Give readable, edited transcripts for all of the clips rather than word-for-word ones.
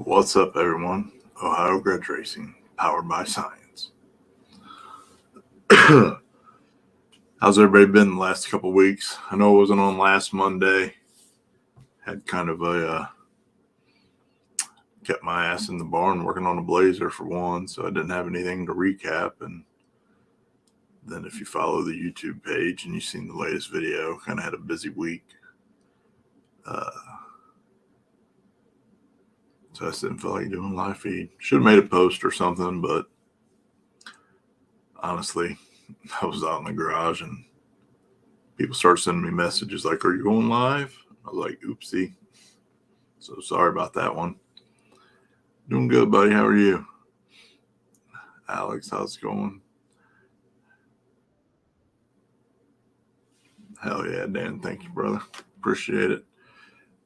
What's up, everyone? Ohio Grudge Racing, powered by science. How's everybody been the last couple of weeks? I know it wasn't on last Monday. Had kind of kept my ass in the barn working on a Blazer for one, so I didn't have anything to recap. And then if you follow the YouTube page and you've seen the latest video, kind of had a busy week. So I just didn't feel like doing live feed. Should have made a post or something, but honestly, I was out in the garage and people started sending me messages like, "Are you going live?" I was like, "Oopsie." So sorry about that one. Doing good, buddy. How are you? Alex, how's it going? Hell yeah, Dan. Thank you, brother. Appreciate it.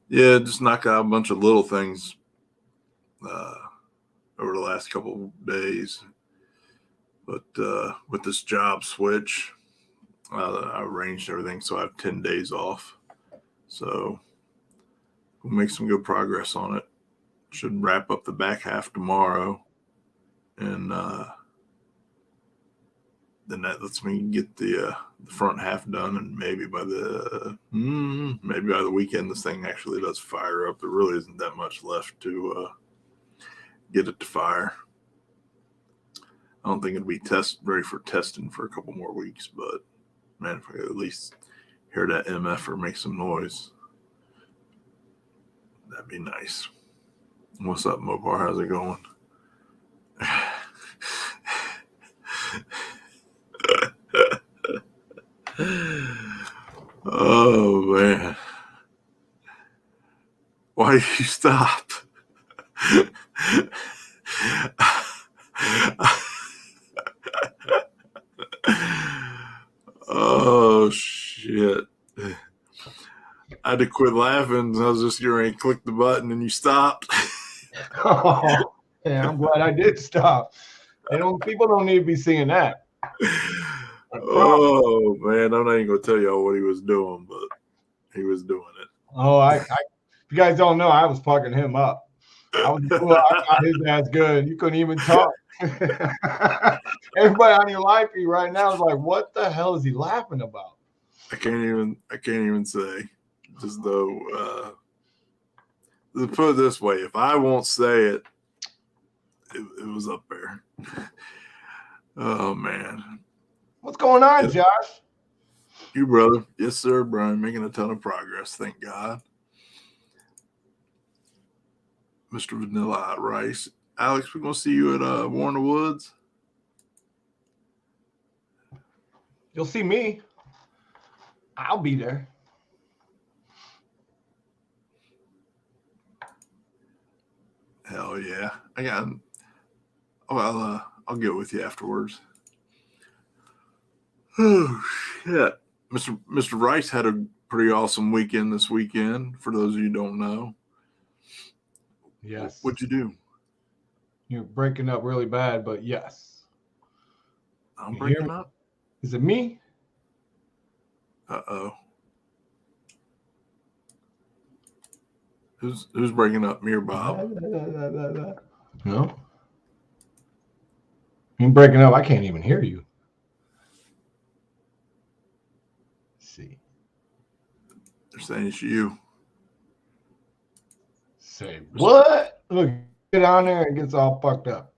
Yeah, just knock out a bunch of little things over the last couple of days. But with this job switch, I arranged everything so I have 10 days off. So we'll make some good progress on it. Should wrap up the back half tomorrow. And then that lets me get the front half done, and maybe by the weekend this thing actually does fire up. There really isn't that much left to get it to fire. I don't think it'll be ready for testing for a couple more weeks, but man, if I could at least hear that MF or make some noise, that'd be nice. What's up, Mopar? How's it going? Oh man, why did you stop? Oh shit, I had to quit laughing. I was just going to click the button and you stopped. Oh, yeah, I'm glad I did stop. People don't need to be seeing that. Oh man, I'm not even gonna tell y'all what he was doing, but he was doing it. Oh, if you guys don't know, I was fucking him up. I thought his ass good. You couldn't even talk. Everybody on your live feed right now is like, what the hell is he laughing about? I can't even say. Just though to put it this way, if I won't say it, it was up there. Oh man. What's going on, Josh? You, brother. Yes, sir, Brian. Making a ton of progress, thank God. Mr. Vanilla Rice. Alex, we're going to see you at Warner Woods. You'll see me. I'll be there. Hell yeah. I'll get with you afterwards. Oh, shit. Mr. Rice had a pretty awesome weekend this weekend, for those of you who don't know. Yes. What'd you do? You're breaking up really bad, but yes. I'm breaking up? Is it me? Uh-oh. Who's breaking up? Me or Bob? No. You're breaking up. I can't even hear you. Let's see. They're saying it's you. Say what? Look, get on there and gets all fucked up.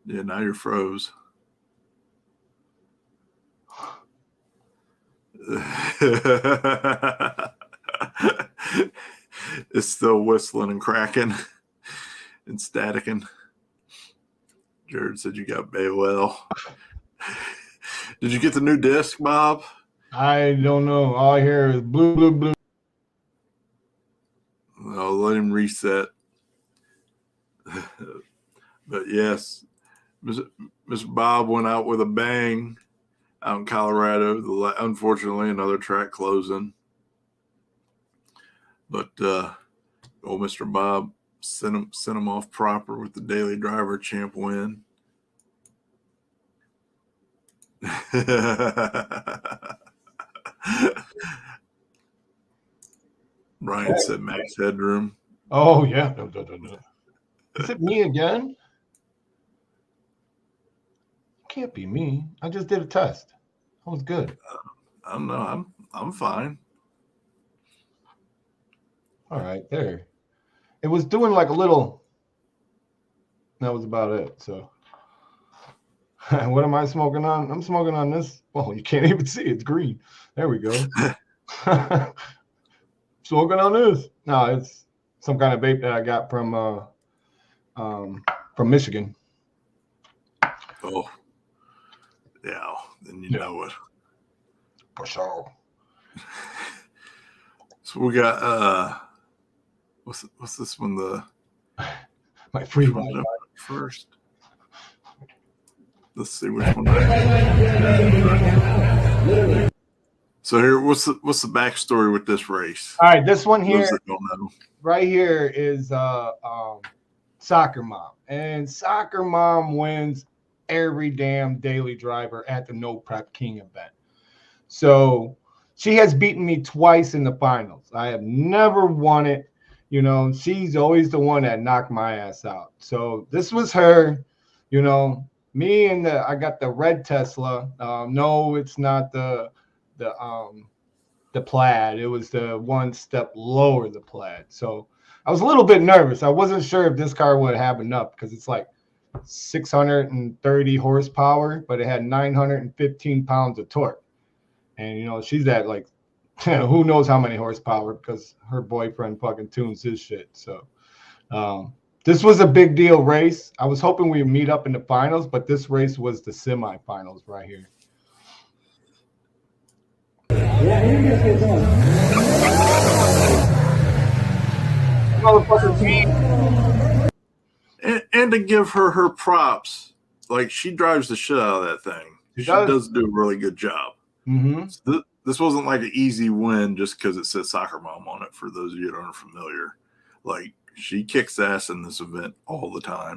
Yeah, now you're froze. It's still whistling and cracking and staticking. Jared said you got Baywell. Did you get the new disc, Bob? I don't know. All I hear is blue, blue, blue. I'll let him reset. But yes, Mr. Bob went out with a bang out in Colorado. Unfortunately, another track closing. But old Mr. Bob sent him off proper with the daily driver champ win. Brian said max headroom. Oh yeah. No. Is it me again? Can't be me. I just did a test. That was good. I don't know. I'm fine. All right, there. It was doing like a little. That was about it. So, what am I smoking on? I'm smoking on this. Well, you can't even see. It's green. There we go. Smoking on this. No, it's some kind of vape that I got from Michigan. Oh, yeah. Then you know it. For sure. So we got what's this one? My free one Wi-Fi. first. Let's see which one. So here, what's the backstory with this race? All right, this one here, Those that don't know. right here is Soccer Mom, and Soccer Mom wins every damn daily driver at the No Prep King event. So she has beaten me twice in the finals. I have never won it. You know, she's always the one that knocked my ass out. So this was her, you know, me and I got the red Tesla. No, it's not the plaid. It was the one step lower the plaid. So I was a little bit nervous. I wasn't sure if this car would have enough because it's like 630 horsepower, but it had 915 pounds of torque. And, you know, she's at like, who knows how many horsepower because her boyfriend fucking tunes his shit. So this was a big deal race. I was hoping we'd meet up in the finals, but this race was the semifinals right here. And to give her props, like she drives the shit out of that thing. She does do a really good job. Mm-hmm. So this wasn't like an easy win just because it says Soccer Mom on it. For those of you that aren't familiar, like she kicks ass in this event all the time.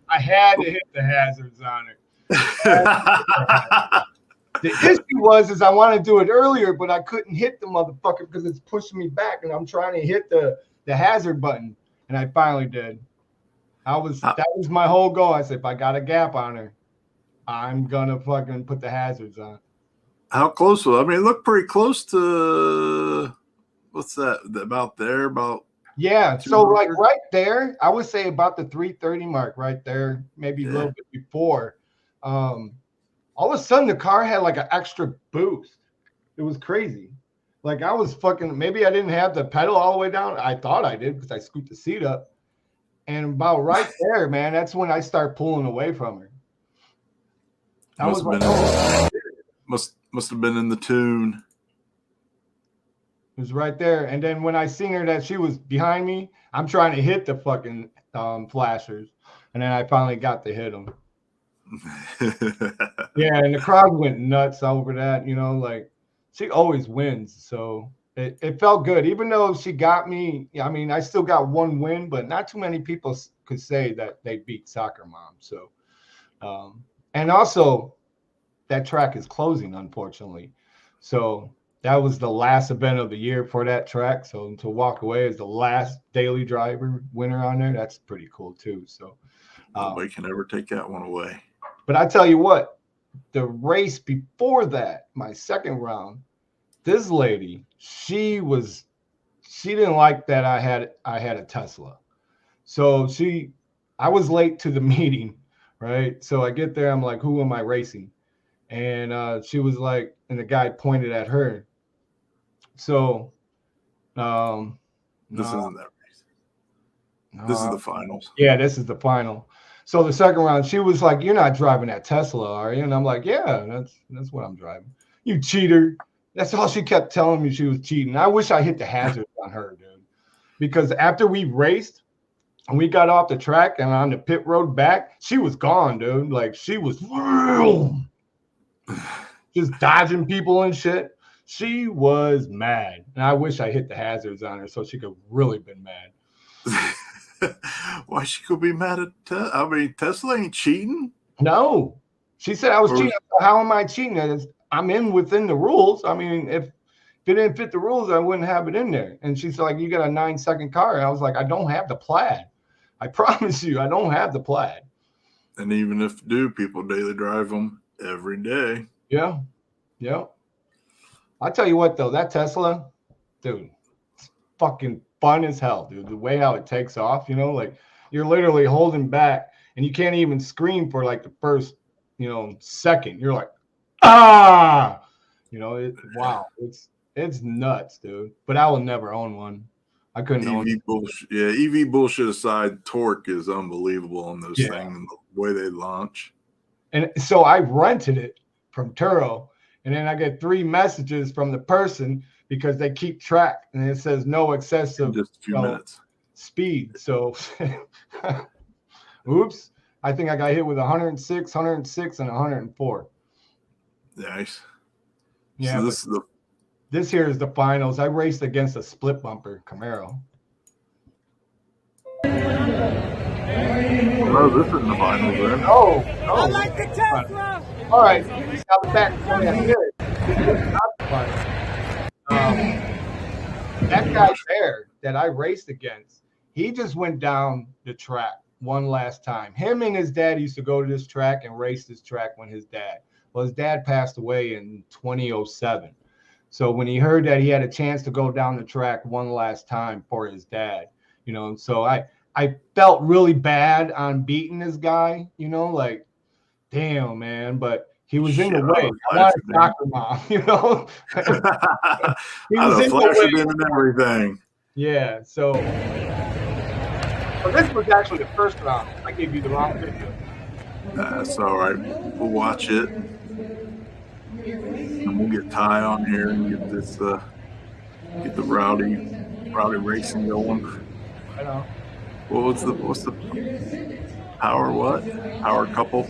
I had to hit the hazards on it. The issue was I wanted to do it earlier, but I couldn't hit the motherfucker because it's pushing me back, and I'm trying to hit the hazard button, and I finally did. That was my whole goal. I said, if I got a gap on her, I'm gonna fucking put the hazards on. How close was it? I mean, it looked pretty close to what's that? About there, about yeah. So like right there, I would say about the 330 mark, right there, maybe a little bit before. All of a sudden, the car had like an extra boost. It was crazy. Like I was fucking. Maybe I didn't have the pedal all the way down. I thought I did because I scooped the seat up. And about right there, man, that's when I start pulling away from her. Must have been in the tune. It was right there. And then when I seen her that she was behind me, I'm trying to hit the fucking flashers. And then I finally got to hit them. Yeah, and the crowd went nuts over that, you know, like she always wins. So it felt good. Even though she got me, I mean, I still got one win, but not too many people could say that they beat Soccer Mom. So, and also that track is closing, unfortunately. So that was the last event of the year for that track. So to walk away as the last daily driver winner on there, that's pretty cool too. So nobody can ever take that one away. But I tell you what, the race before that, my second round, this lady, she didn't like that I had a Tesla. So I was late to the meeting, right? So I get there, I'm like, who am I racing? And she was like, and the guy pointed at her. So this isn't that race. This is the finals. Yeah, this is the final. So the second round, she was like, "You're not driving that Tesla, are you?" And I'm like, "Yeah, that's what I'm driving." You cheater. That's all she kept telling me. She was cheating. I wish I hit the hazards on her, dude. Because after we raced and we got off the track and on the pit road back, she was gone, dude. Like she was just dodging people and shit. She was mad. And I wish I hit the hazards on her so she could really been mad. Why she could be mad at I mean, Tesla ain't cheating. No. She said I was cheating. How am I cheating? I'm within the rules. I mean, if it didn't fit the rules, I wouldn't have it in there. And she's like, "You got a 9-second car." And I was like, "I don't have the plaid. I promise you, I don't have the plaid." And even if do, people daily drive them every day. Yeah. Yeah. I tell you what, though, that Tesla, dude, it's fucking fun as hell, dude. The way how it takes off, like you're literally holding back and you can't even scream for like the first, second. You're like, ah, wow. It's nuts, dude. But I will never own one. I couldn't own it. Bullshit. Yeah, EV bullshit aside, torque is unbelievable on those things and the way they launch. And so I rented it from Turo, and then I get 3 messages from the person because they keep track, and it says no excessive in just a few minutes speed. So, oops, I think I got hit with 106, and 104. Nice. Yeah. So this here is the finals. I raced against a split bumper Camaro. No, this isn't the finals, man. Oh, I like the Tesla. All right, now the back that guy there that I raced against, he just went down the track one last time. Him and his dad used to go to this track and race this track when his dad passed away in 2007. So when he heard that he had a chance to go down the track one last time for his dad, so I felt really bad on beating this guy, like, damn, man, but he was in the way. I wanted to knock him off, He was in the way and everything. Yeah, so this was actually the first round. I gave you the wrong video. That's all right. We'll watch it. And we'll get Ty on here and get this get the rowdy racing going. I know. What's the power couple?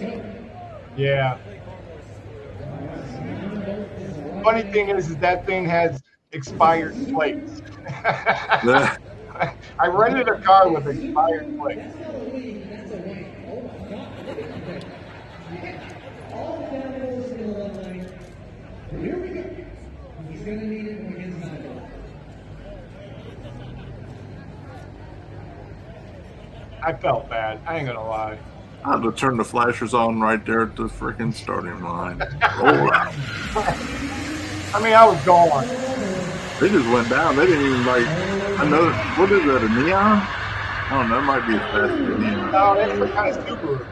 Yeah. Funny thing is that thing has expired plates. I rented a car with expired plates. I felt bad. I ain't gonna lie. I had to turn the flashers on right there at the freaking starting line. Roll out. I mean, I was gone. They just went down. They didn't even another. What is that? A neon? I don't know. That might be a faster neon. No, that's some kind of Subaru.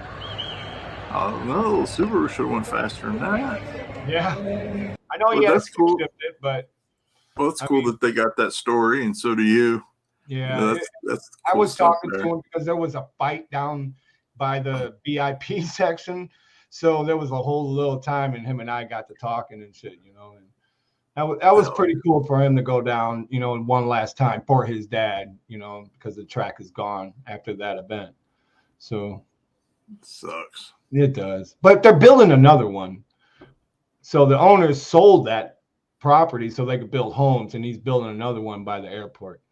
Oh no, Subaru should have went faster than that. Yeah, I know he has cool. Shifted, but it's cool that they got that story, and so do you. Yeah, that's I was talking to him because there was a fight down by the VIP section, so there was a whole little time, and him and I got to talking and shit, and that was pretty cool for him to go down, one last time for his dad, because the track is gone after that event. So it sucks. It does, but they're building another one. So the owners sold that property so they could build homes, and he's building another one by the airport.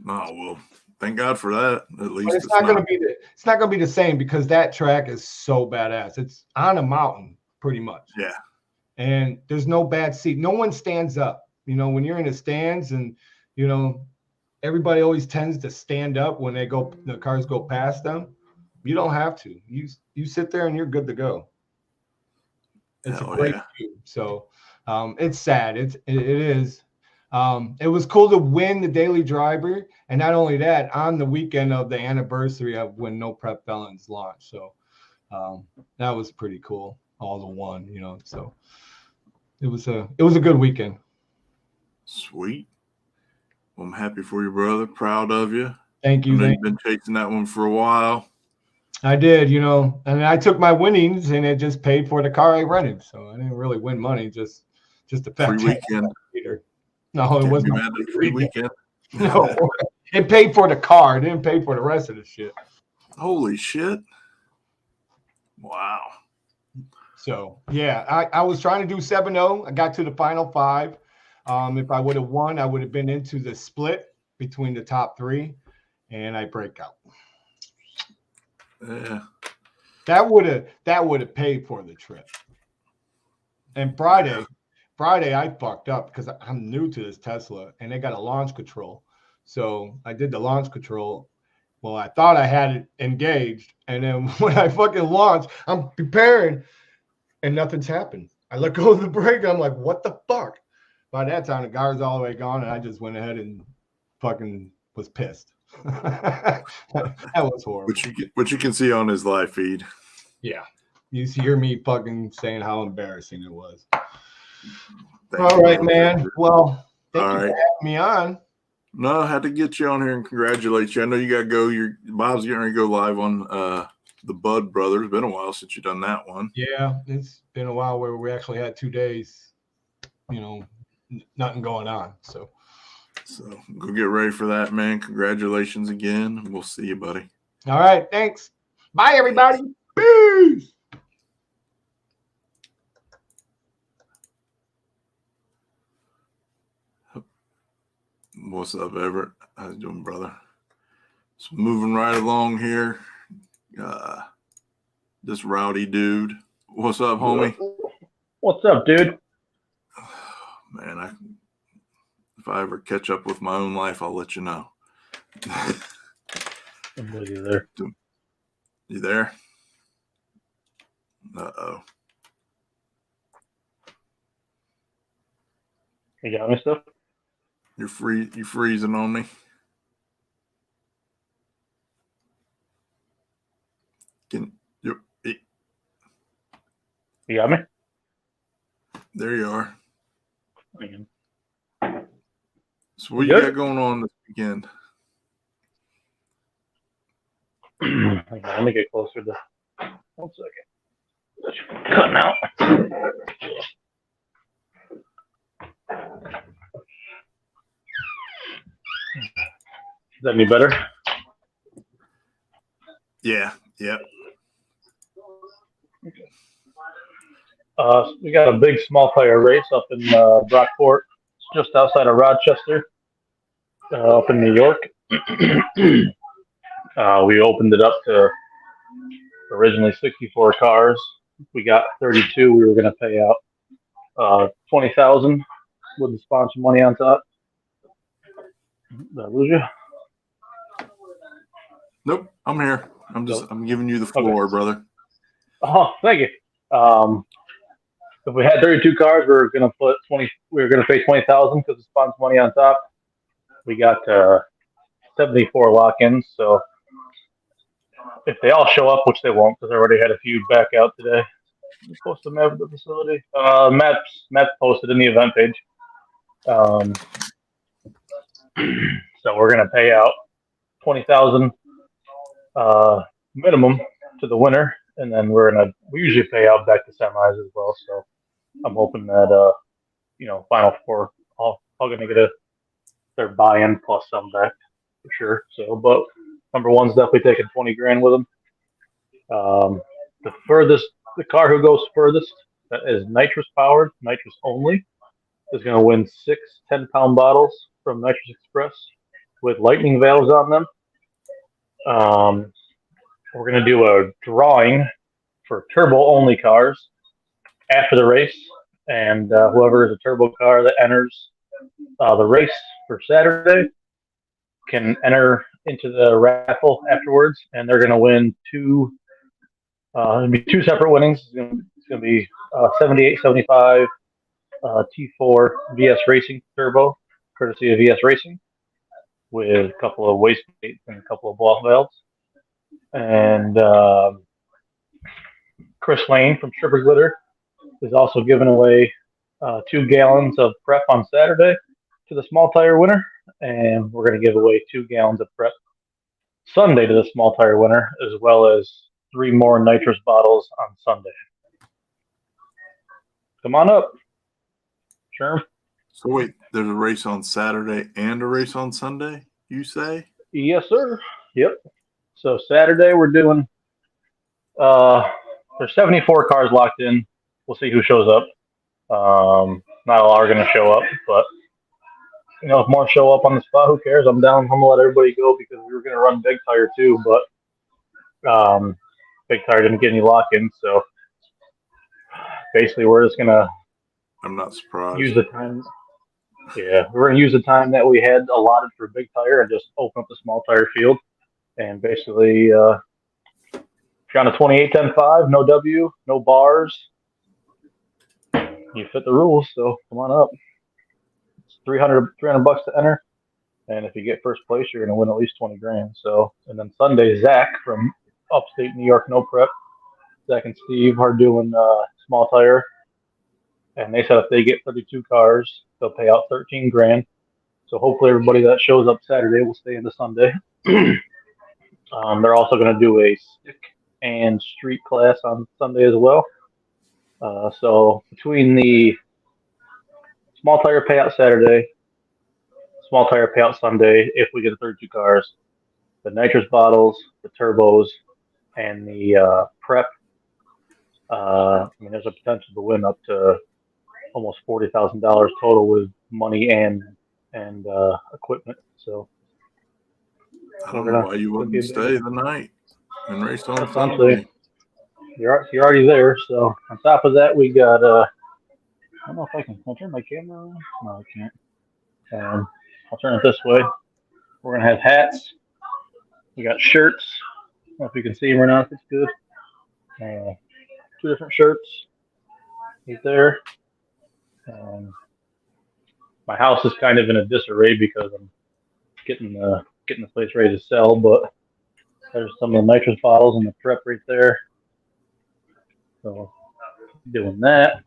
Oh well, thank God for that. At least but it's not going to be the same because that track is so badass. It's on a mountain, pretty much. Yeah. And there's no bad seat. No one stands up. When you're in the stands, and everybody always tends to stand up when the cars go past them. You don't have to. You sit there and you're good to go. It's a great view. So it's sad. It is. It was cool to win the daily driver, and not only that, on the weekend of the anniversary of when No Prep Felons launched. So that was pretty cool. All the one, So it was a good weekend. Sweet. Well, I'm happy for you, brother. Proud of you. Thank you. You've been chasing that one for a while. I did, and I took my winnings and it just paid for the car I rented. So I didn't really win money, just the fact Free that weekend. no, it Can't wasn't be a mad at a free free weekend. No, it paid for the car. It didn't pay for the rest of the shit. Holy shit. Wow. So, yeah, I was trying to do 7-0. I got to the final 5. If I would have won, I would have been into the split between the top 3, and I break out. Yeah. That would have paid for the trip. And Friday I fucked up because I'm new to this Tesla, and they got a launch control. So I did the launch control. Well, I thought I had it engaged, and then when I fucking launched, I'm preparing, and nothing's happened. I let go of the brake. I'm like, what the fuck? By that time, the guard's all the way gone, and I just went ahead and fucking was pissed. That was horrible. Which you can see on his live feed. Yeah. You hear me fucking saying how embarrassing it was. Thank All you, right, brother. man. Well, thank All you right. for having me on. No, I had to get you on here and congratulate you. I know you got to go. Bob's getting ready to go live on the Bud Brothers. It's been a while since you've done that one. Yeah, it's been a while where we actually had 2 days, nothing going on. So go get ready for that, man. Congratulations again. We'll see you, buddy. All right, thanks. Bye, everybody. Peace. What's up, Everett? How you doing, brother? So moving right along here. This Rowdy dude. What's up, homie? What's up, dude? Man, if I ever catch up with my own life, I'll let you know. I'm with you there. You there? Uh-oh. You got me stuff? You freezing on me? You got me? There you are. Man. So what you got going on this weekend? Let me get closer to 1 second. Cutting out. Is that any better? Yeah. Yep. We got a big small tire race up in Brockport, just outside of Rochester, up in New York. We opened it up to originally 64 cars. We got 32. We were going to pay out $20,000 with the sponsor money on top. Did I lose you? Nope, I'm here. I'm giving you the floor, brother. Oh, thank you. If we had 32 cars, we were going to pay $20,000 because the sponsor money on top. We got 74 lock-ins, so if they all show up, which they won't, because I already had a few back out today. We post them at the facility. Matt's posted in the event page. So we're gonna pay out $20,000 minimum to the winner, and then we usually pay out back to semis as well. So I'm hoping that Final Four all gonna get their buy-in plus some back for sure. So, but number one's definitely taking 20 grand with them. The car who goes furthest, that is nitrous powered, nitrous only, is going to win 6 10-pound bottles from Nitrous Express with lightning valves on them. We're going to do a drawing for turbo only cars after the race, and whoever is a turbo car that enters the race for Saturday can enter into the raffle afterwards, and they're going to win it'll be 2 separate winnings. It's going to be 7875 T4 VS Racing Turbo, courtesy of VS Racing, with a couple of waste plates and a couple of blow-off valves. And Chris Lane from Stripper Glitter is also giving away 2 gallons of prep on Saturday to the small tire winner, and we're going to give away 2 gallons of prep Sunday to the small tire winner, as well as 3 more nitrous bottles on Sunday. Come on up. Sure. So wait, there's a race on Saturday and a race on Sunday, you say? Yes, sir. Yep. So Saturday we're doing there's 74 cars locked in. We'll see who shows up. Not a lot are gonna show up, but if more show up on the spot, who cares? I'm gonna let everybody go because we were gonna run big tire too, but big tire didn't get any lock-in, so basically we're just gonna I'm not surprised. use the time. Yeah, we're gonna use the time that we had allotted for big tire and just open up the small tire field, and basically, if you're on a 28-10-5, no W, no bars, you fit the rules. So come on up. It's 300 bucks to enter, and if you get first place, you're gonna win at least 20 grand. So, and then Sunday, Zach from upstate New York, no prep. Zach and Steve are doing small tire. And they said if they get 32 cars, they'll pay out 13 grand. So hopefully everybody that shows up Saturday will stay into Sunday. They're also going to do a stick and street class on Sunday as well. So between the small tire payout Saturday, small tire payout Sunday, if we get the 32 cars, the nitrous bottles, the turbos, and the prep, there's a potential to win up to almost $40,000 total with money and equipment. So I don't know why you wouldn't stay the night and race on Sunday. You're already there. So on top of that, we got I don't know if can I turn my camera on? No, I can't. I'll turn it this way. We're gonna have hats. We got shirts. I don't know if you can see them or not. It's good. 2 different shirts. Right there. My house is kind of in a disarray because I'm getting the place ready to sell, but there's some of the nitrous bottles and the prep right there. So doing that.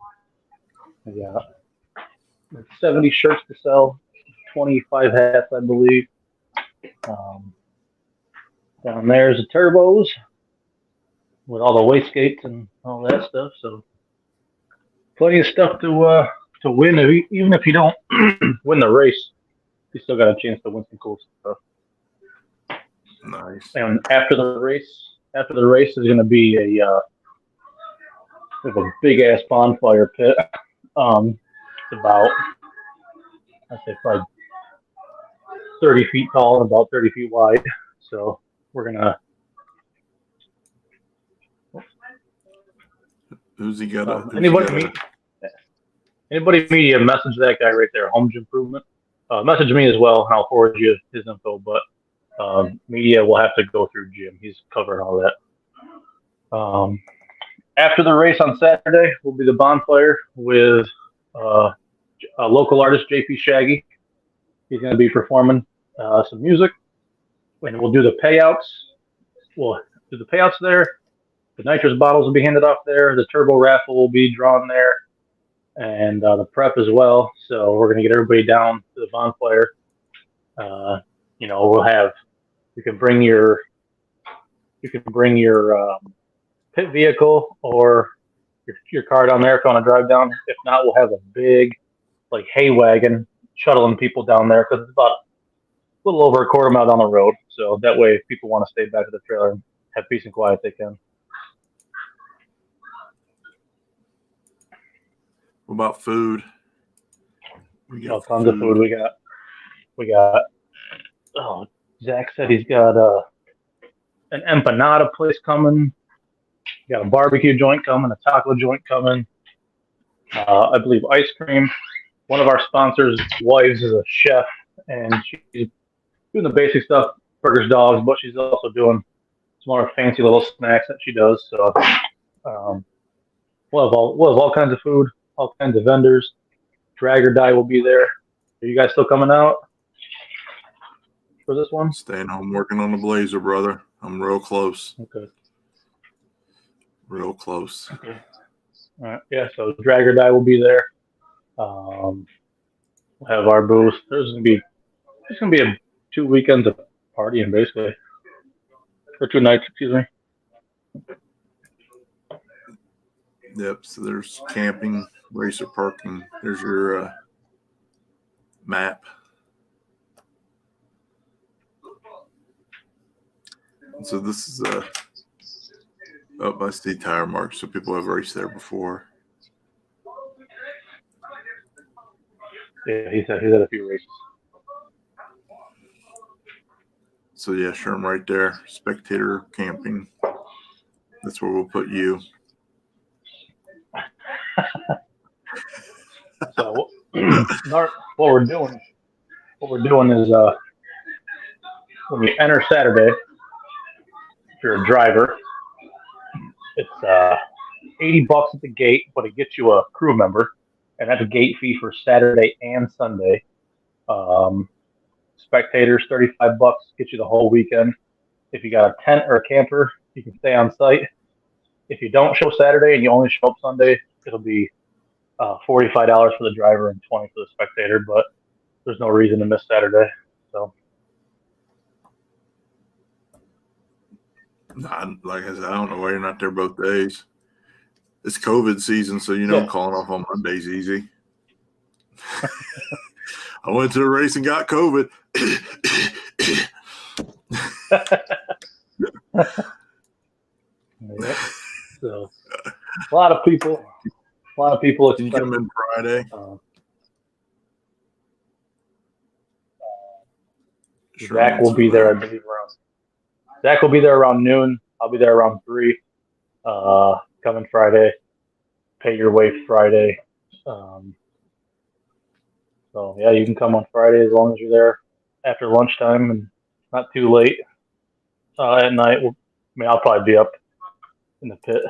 I got 70 shirts to sell, 25 hats, I believe. Down there's the turbos with all the wastegates and all that stuff. So plenty of stuff to win. Even if you don't win the race, you still got a chance to win some cool stuff. Nice. And after the race is going to be a big ass bonfire pit. It's about, I'd say, probably 30 feet tall and about 30 feet wide. So we're gonna. Who's he got? Anybody media, message that guy right there, Home Improvement. Message me as well, and I'll forward you his info. But media will have to go through Jim. He's covering all that. After the race on Saturday will be the bonfire with a local artist, JP Shaggy. He's going to be performing some music, and we'll do the payouts. We'll do the payouts there. The nitrous bottles will be handed off there. The turbo raffle will be drawn there, and the prep as well. So we're going to get everybody down to the bonfire. We'll have you can bring your pit vehicle or your car down there if you want to drive down. If not, we'll have a big hay wagon shuttling people down there because it's about a little over a quarter mile down the road. So that way, if people want to stay back at the trailer and have peace and quiet, they can. What about food? We got tons of food. We got. Oh, Zach said he's got an empanada place coming. We got a barbecue joint coming, a taco joint coming. I believe ice cream. One of our sponsors' wives is a chef, and she's doing the basic stuff, burgers, dogs, but she's also doing some more fancy little snacks that she does. So we'll have all kinds of food, all kinds of vendors. Drag or Die will be there. Are you guys still coming out for this one? Staying home working on the Blazer, brother. I'm real close. Okay. Real close. Okay. All right. Yeah. So Drag or Die will be there. We'll have our booth. There's gonna be 2 weekends of partying basically. or 2 nights, excuse me. Yep. So there's camping, racer parking. There's your map. And so this is I see tire marks, so people have raced there before. Yeah, he's had a few races. So yeah, Sherm right there, spectator camping. That's where we'll put you. So what we're doing is when you enter Saturday, if you're a driver, it's $80 at the gate, but it gets you a crew member, and that's a gate fee for Saturday and Sunday. Spectators, $35, get you the whole weekend. If you got a tent or a camper, you can stay on site. If you don't show Saturday and you only show up Sunday, it'll be $45 for the driver and $20 for the spectator. But there's no reason to miss Saturday. So, Like I said, I don't know why you're not there both days. It's COVID season, so calling off on Monday's easy. I went to the race and got COVID. Yep. So a lot of people. Can you come in Friday? Zach will be there, I believe, Zach will be there around noon. I'll be there around 3. Coming Friday. Pay your way Friday. So yeah, you can come on Friday as long as you're there after lunchtime and not too late at night. I'll probably be up in the pit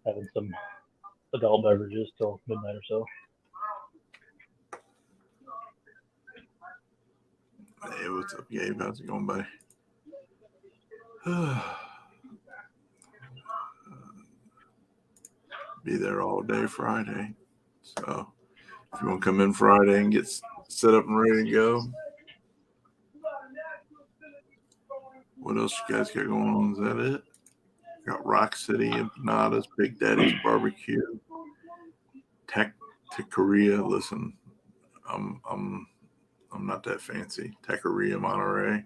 having some adult beverages till midnight or so. Hey, what's up, Gabe? How's it going, buddy? Be there all day Friday. So if you want to come in Friday and get set up and ready to go. What else you guys got going on? Is that it? Got Rock City, Empanadas, Big Daddy's Barbecue, Taqueria. Listen, I'm not that fancy. Taqueria Monterey.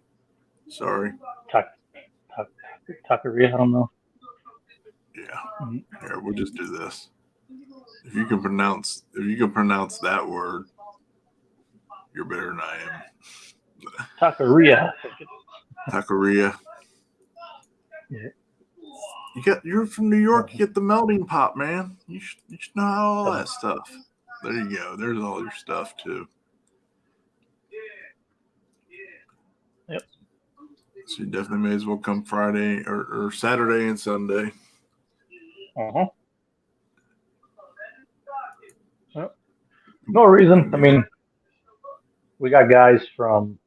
Sorry. Taqueria, I don't know. Yeah. Here, we'll just do this. If you can pronounce that word, you're better than I am. Taqueria. Taqueria. Yeah. You're from New York. You get the melting pot, man. You should know all that stuff. There you go. There's all your stuff too. Yep. So you definitely may as well come Friday or Saturday and Sunday. Yep. No reason. I mean, we got guys from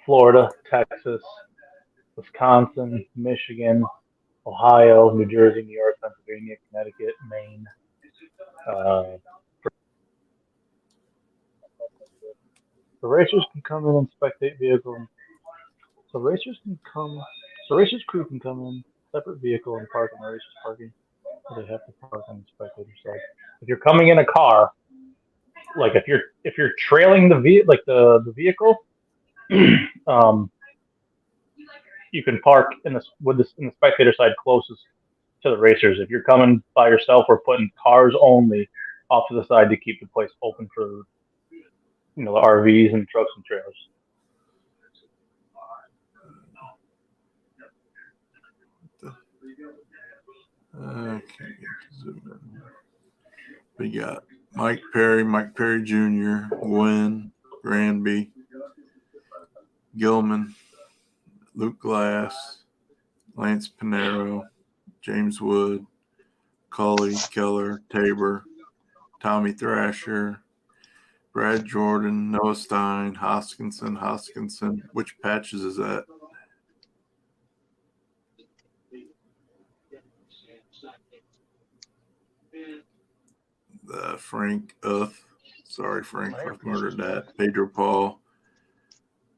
Florida, Texas, Wisconsin, Michigan, Ohio, New Jersey, New York, Pennsylvania, Connecticut, Maine. The racers can come in and spectate vehicles. So racers crew can come in separate vehicle and park in the racers parking. Or they have to park on the spectator side. If you're coming in a car, like if you're trailing the vehicle, you can park in the spectator side closest to the racers. If you're coming by yourself, we're putting cars only off to the side to keep the place open for the RVs and trucks and trailers. Okay. We got Mike Perry Jr., Gwen, Granby, Gilman, Luke Glass, Lance Pinero, James Wood, Cully, Keller, Tabor, Tommy Thrasher, Brad Jordan, Noah Stein, Hoskinson. Which patches is that? Frank Uth. Sorry, Frank, I've murdered that. Pedro Paul,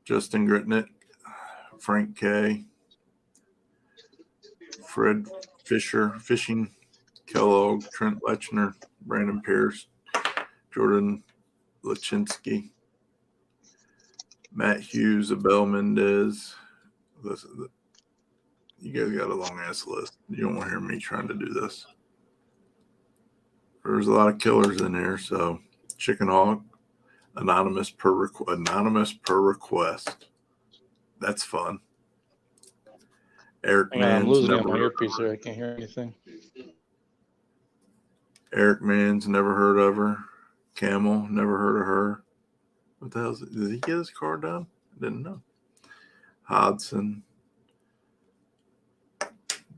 Justin Gritnick, Frank K, Fred Fisher, Fishing, Kellogg, Trent Lechner, Brandon Pierce, Jordan Lachinsky, Matt Hughes, Abel Mendez. You guys got a long ass list. You don't want to hear me trying to do this. There's a lot of killers in here. So Chicken Hawk, anonymous per request. That's fun. Eric Hang on, I'm Mann's losing never my earpiece here. I can't hear anything. Eric Mann's never heard of her. Camel, never heard of her. What the hell is it? Did he get his car done? I didn't know. Hodson,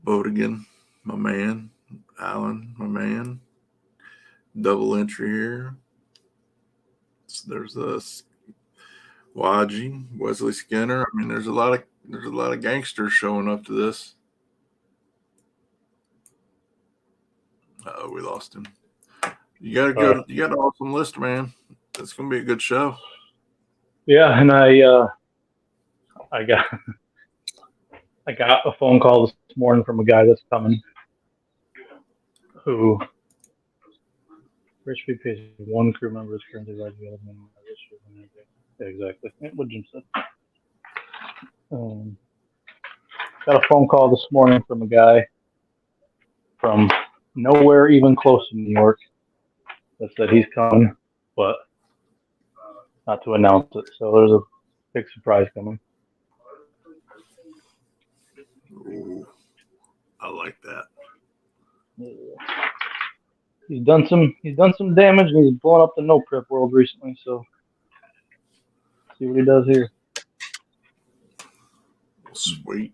Bodigan, my man. Allen, my man. Double entry here. There's a Waji, Wesley Skinner. I mean, there's a lot of gangsters showing up to this. We lost him. You got a good, you got an awesome list, man. It's gonna be a good show. Yeah, and I got a phone call this morning from a guy that's coming who Rich pays one crew member is currently riding the other one. Yeah, exactly. What Jim said. Got a phone call this morning from a guy from nowhere even close to New York that said he's coming, but not to announce it. So there's a big surprise coming. Ooh, I like that. He's done some damage and he's blown up the no prep world recently. So see what he does here. Sweet.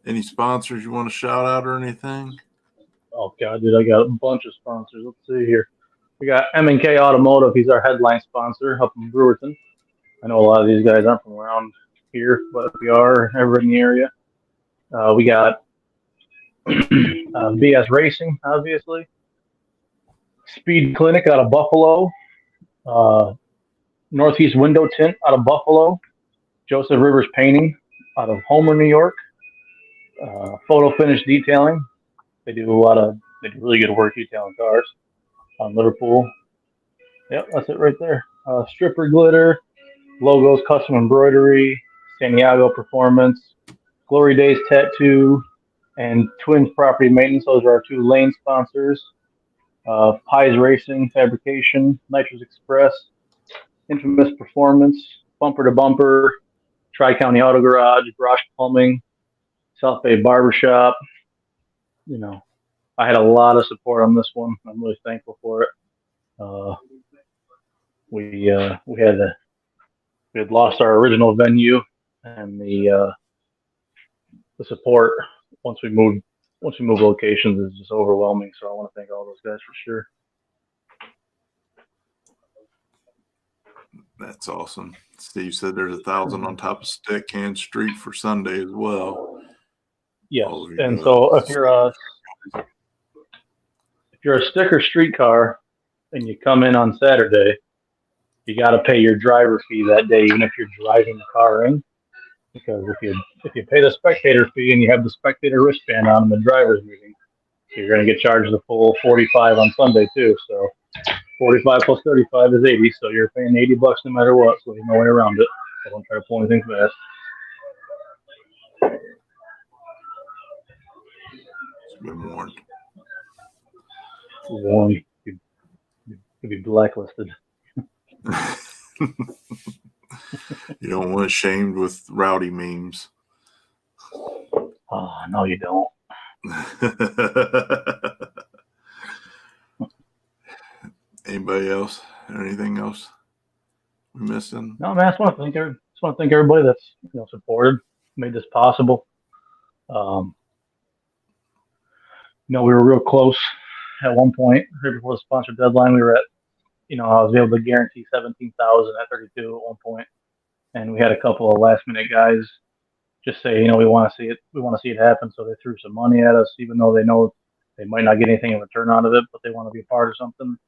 Any sponsors you want to shout out or anything? Oh God, dude, I got a bunch of sponsors. Let's see here. We got M&K Automotive. He's our headline sponsor up in Brewerton. I know a lot of these guys aren't from around here, but we are ever in the area. We got BS Racing, obviously. Speed Clinic out of Buffalo. Northeast Window Tint out of Buffalo. Joseph Rivers Painting out of Homer, New York. Photo Finish Detailing. They do really good work detailing cars on Liverpool. Yep, that's it right there. Stripper Glitter, Logos Custom Embroidery, Santiago Performance, Glory Days Tattoo, and Twins Property Maintenance. Those are our two lane sponsors. Pies Racing, Fabrication, Nitrous Express, Infamous Performance, Bumper to Bumper, Tri-County Auto Garage, Brosh Plumbing, South Bay Barbershop. You know, I had a lot of support on this one. I'm really thankful for it. We had lost our original venue, and the support once we moved locations is just overwhelming. So I want to thank all those guys for sure. That's awesome. Steve said there's 1,000 on top of Stackhand Street for Sunday as well. Yes, and so if you're a sticker streetcar and you come in on Saturday, you got to pay your driver fee that day, even if you're driving the car in. Because if you pay the spectator fee and you have the spectator wristband on in the driver's meeting, you're going to get charged the full $45 on Sunday too. So 45 plus 35 is 80. So you're paying $80 no matter what. So there's no way around it. I don't try to pull anything fast. It's been warned. Warned. You'd be blacklisted. You don't want shamed with rowdy memes. Oh, no, you don't. Anybody else? Anything else we missing? No, man. I just want to thank everybody that's supported, made this possible. We were real close at one point right before the sponsor deadline. We were at, I was able to guarantee 17,000 at 32 at one point, and we had a couple of last minute guys just say, we want to see it happen. So they threw some money at us, even though they know they might not get anything in return out of it, but they want to be a part of something.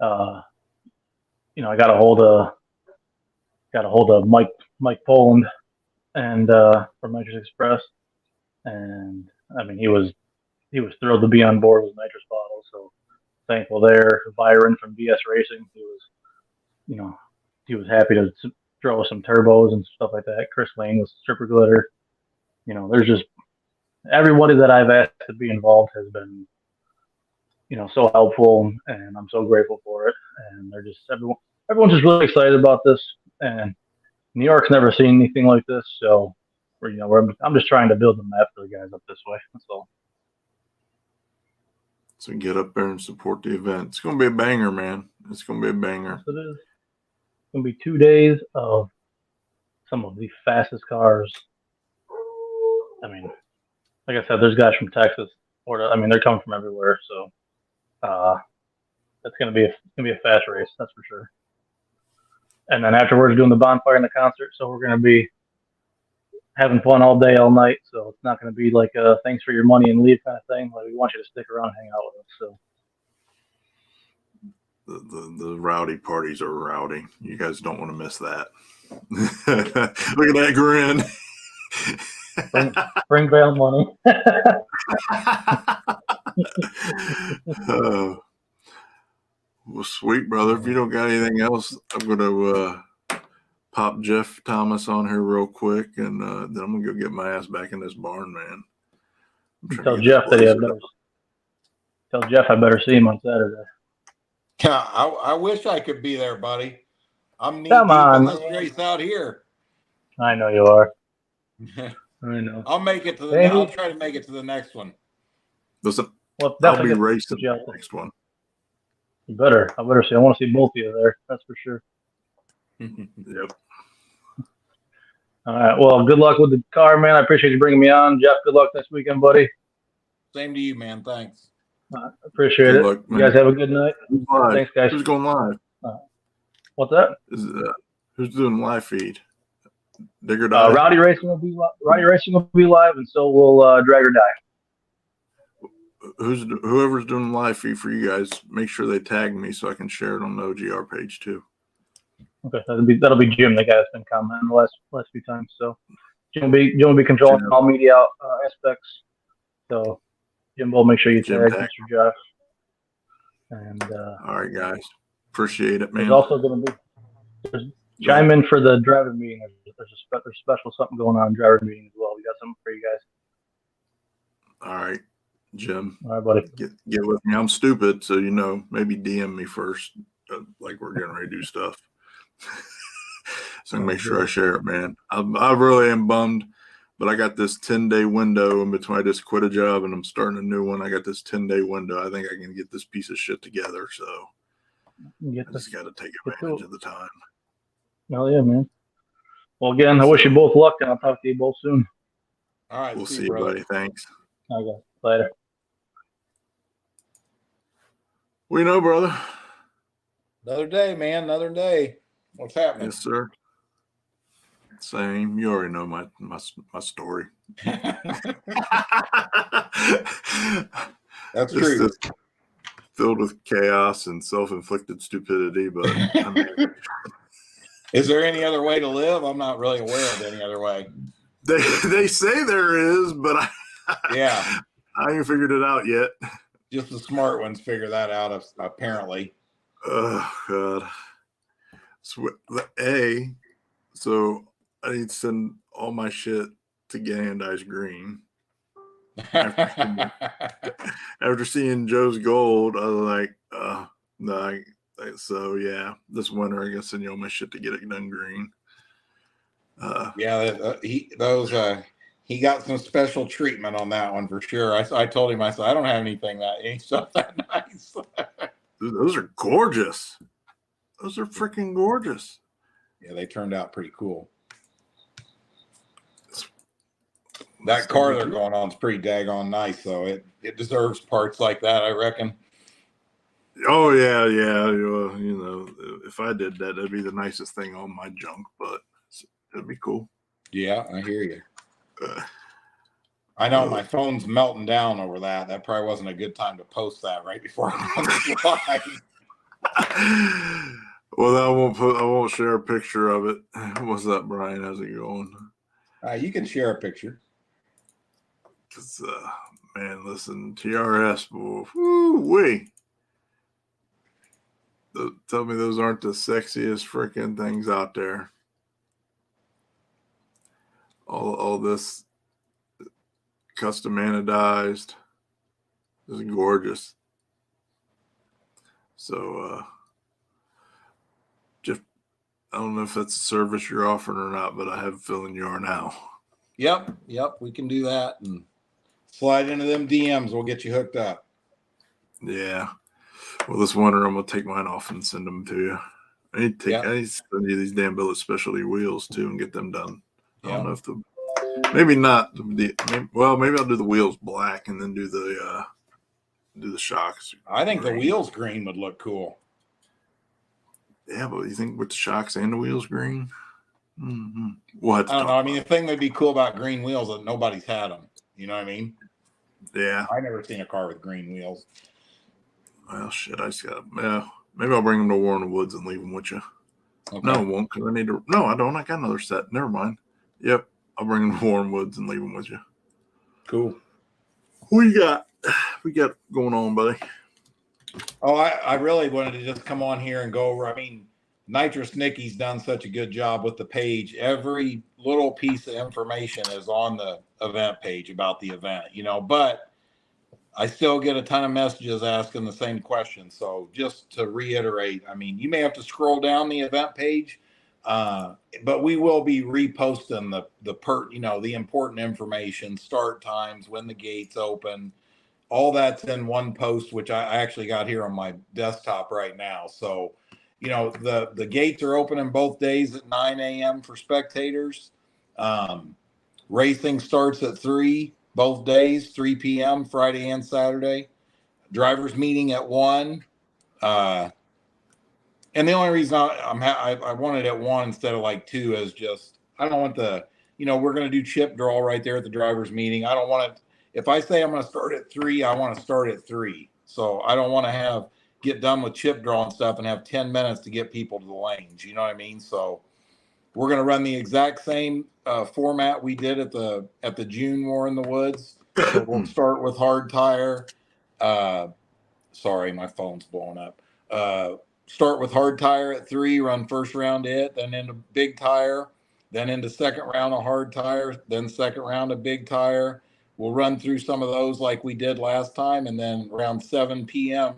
I got a hold of Mike Poland and from Nitrous Express, and I mean he was thrilled to be on board with Nitrous Bottle. So thankful there. Byron from BS Racing, he was happy to throw some turbos and stuff like that. Chris Lane with Stripper Glitter. There's just everybody that I've asked to be involved has been, so helpful, and I'm so grateful for it. And they're just everyone's just really excited about this. And New York's never seen anything like this, so I'm just trying to build the map for the guys up this way. That's all. So get up there and support the event. It's going to be a banger, man. It's going to be a banger. Yes, it is. It's going to be 2 days of some of the fastest cars. I mean, like I said, there's guys from Texas, Florida. I mean, they're coming from everywhere. So it's going to be a fast race, that's for sure. And then afterwards, doing the bonfire and the concert. So we're going to be having fun all day, all night. So it's not going to be like a thanks for your money and leave kind of thing. Like, we want you to stick around and hang out with us. So the rowdy parties are rowdy. You guys don't want to miss that. Look at that grin. Bring bail money. Well, sweet, brother. If you don't got anything else, I'm going to pop Jeff Thomas on here real quick, and then I'm going to go get my ass back in this barn, man. Tell Jeff I better see him on Saturday. Yeah, I wish I could be there, buddy. I'm knee Come deep on, in this man. race out here. I know you are. I know. I'll make it to the. Maybe. I'll try to make it to the next one. Listen, Well, I'll be definitely racing get the next one. You better. I better see. I want to see both of you there. That's for sure. Yep. All right. Well, good luck with the car, man. I appreciate you bringing me on. Jeff, good luck this weekend, buddy. Same to you, man. Thanks. Appreciate Good it. luck, You man. guys have a good night. Who's live? Thanks, guys. Who's going live? What's that? Who's doing live feed? Dig or Die? Rowdy Racing will be live, and so will Drag or Die. Whoever's doing live feed for you guys, make sure they tag me so I can share it on the OGR page too. Okay, that'll be Jim, the guy that's been commenting the last few times. So Jim will be controlling all media aspects. So Jim will make sure you tag Mr. Josh. And all right, guys, appreciate it, man. there's also going to be chime in for the driver meeting. There's special something going on in driver meeting as well. We got something for you guys. All right, Jim. All right, buddy. Get with me. I'm stupid, so maybe DM me first, like we're getting ready to do stuff. So make sure I share it, man. I really am bummed, but I got this 10-day window in between. I just quit a job and I'm starting a new one. I got this 10-day window. I think I can get this piece of shit together. So I just got to take advantage of the time. Hell yeah, man. Well, again, I wish you both luck, and I'll talk to you both soon. All right. We'll see you, buddy. Thanks. Okay. Later. We know, brother. Another day, man. Another day. What's happening? Yes, sir. Same. You already know my story. That's true. Filled with chaos and self-inflicted stupidity, but I mean, is there any other way to live? I'm not really aware of any other way. They say there is, but I haven't figured it out yet. Just the smart ones figure that out, apparently. Oh God. So I need to send all my shit to Gandice Green. After seeing Joe's Gold, I was like, no. So yeah, this winter I guess send you all my shit to get it done green. He got some special treatment on that one for sure. I told him, I said, I don't have anything that ain't stuff that nice. Those are gorgeous. Those are freaking gorgeous. Yeah, they turned out pretty cool. That car they're going on is pretty daggone nice, though. It deserves parts like that, I reckon. Oh yeah. If I did that, that'd be the nicest thing on my junk, but it'd be cool. Yeah, I hear you. I know my phone's melting down over that. That probably wasn't a good time to post that right before I went live. Well, I won't share a picture of it. What's up, Brian? How's it going? You can share a picture. Cause man, listen, TRS, woo-wee. Tell me those aren't the sexiest freaking things out there. All this custom anodized is gorgeous. So just I don't know if that's a service you're offering or not, but I have a feeling you are now. Yep, we can do that and slide into them DMs. We'll get you hooked up. Yeah. Well, this winter I'm gonna take mine off and send them to you. I need to send you these damn billet specialty wheels too and get them done. I don't know if maybe not maybe I'll do the wheels black and then do the shocks. I think green. The wheels green would look cool. Yeah, but you think with the shocks and the wheels green? Mm-hmm. I don't know. I mean, the thing that'd be cool about green wheels is that nobody's had them. You know what I mean? Yeah. I never seen a car with green wheels. Well, shit, I just got. Maybe I'll bring them to Warren Woods and leave them with you. Okay. No, I won't, because I need to. No, I don't. I got another set. Never mind. Yep, I'll bring them to Warren Woods and leave them with you. Cool. What you got? We got going on, buddy? Oh, I really wanted to just come on here and go over. I mean, Nitrous Nicky's done such a good job with the page. Every little piece of information is on the event page about the event, you know, but I still get a ton of messages asking the same question. So just to reiterate, I mean, you may have to scroll down the event page, but we will be reposting the important information, start times, when the gates open. All that's in one post, which I actually got here on my desktop right now. So, you know, the gates are open in both days at 9 a.m. for spectators. Racing starts at 3 both days, 3 p.m. Friday and Saturday. Drivers meeting at 1. And the only reason I wanted at 1 instead of like 2 is just I don't want we're going to do chip draw right there at the drivers meeting. I don't want it. If I say I'm going to start at 3, I want to start at 3. So I don't want to get done with chip draw and stuff and have 10 minutes to get people to the lanes. You know what I mean? So we're going to run the exact same format we did at the June War in the Woods. So we'll start with hard tire. Sorry, my phone's blowing up. Start with hard tire at 3, run first round then into big tire, then into second round of hard tire, then second round of big tire. We'll run through some of those like we did last time, and then around 7 p.m.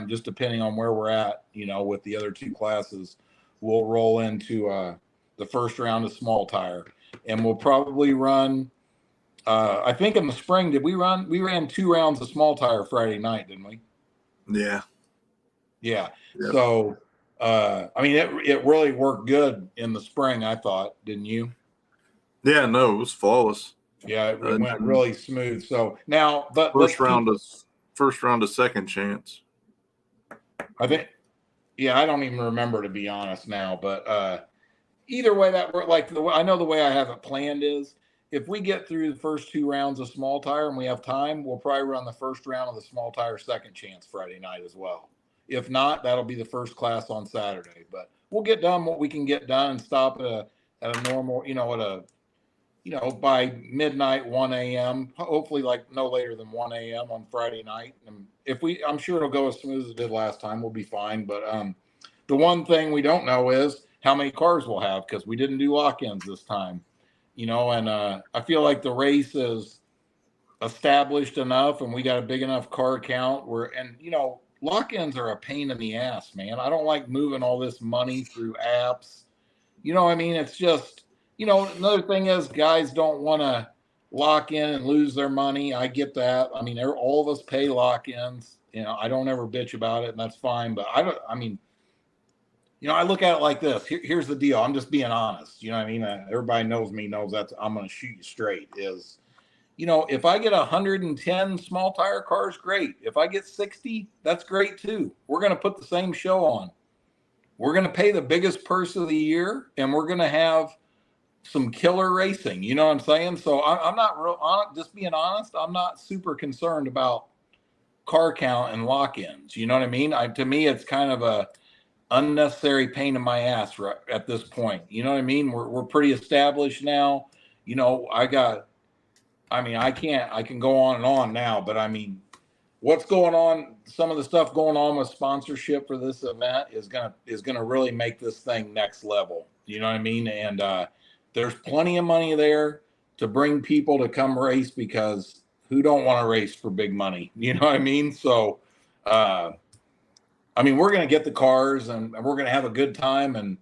just depending on where we're at, with the other 2 classes, we'll roll into the first round of small tire. And we'll probably run, I think in the spring, we ran 2 rounds of small tire Friday night, didn't we? Yeah. Yeah. Yep. So, I mean, it really worked good in the spring, I thought, didn't you? Yeah, no, it was flawless. Yeah, it went really smooth. So now, but first round of second chance. I think, I don't even remember, to be honest now. But either way, that worked. Like I know the way I have it planned is if we get through the first 2 rounds of small tire and we have time, we'll probably run the first round of the small tire second chance Friday night as well. If not, that'll be the first class on Saturday. But we'll get done what we can get done and stop at a normal, by midnight, 1 a.m., hopefully like no later than 1 a.m. on Friday night. And I'm sure it'll go as smooth as it did last time. We'll be fine. But the one thing we don't know is how many cars we'll have, because we didn't do lock-ins this time, and I feel like the race is established enough and we got a big enough car count lock-ins are a pain in the ass, man. I don't like moving all this money through apps. You know what I mean? It's just, another thing is guys don't want to lock in and lose their money. I get that. I mean, all of us pay lock-ins. I don't ever bitch about it, and that's fine. But I look at it like this. Here's the deal. I'm just being honest. You know what I mean? Everybody knows me, knows that I'm going to shoot you straight is, if I get 110 small tire cars, great. If I get 60, that's great too. We're going to put the same show on. We're going to pay the biggest purse of the year, and we're going to have some killer racing. You know what I'm saying? So I'm not just being honest. I'm not super concerned about car count and lock-ins. You know what I mean? To me, it's kind of unnecessary pain in my ass right at this point. You know what I mean? We're pretty established now. You know, I can go on and on now, but I mean, what's going on, some of the stuff going on with sponsorship for this event is gonna really make this thing next level. You know what I mean? And there's plenty of money there to bring people to come race, because who don't want to race for big money? You know what I mean? So I mean, we're gonna get the cars and we're gonna have a good time, and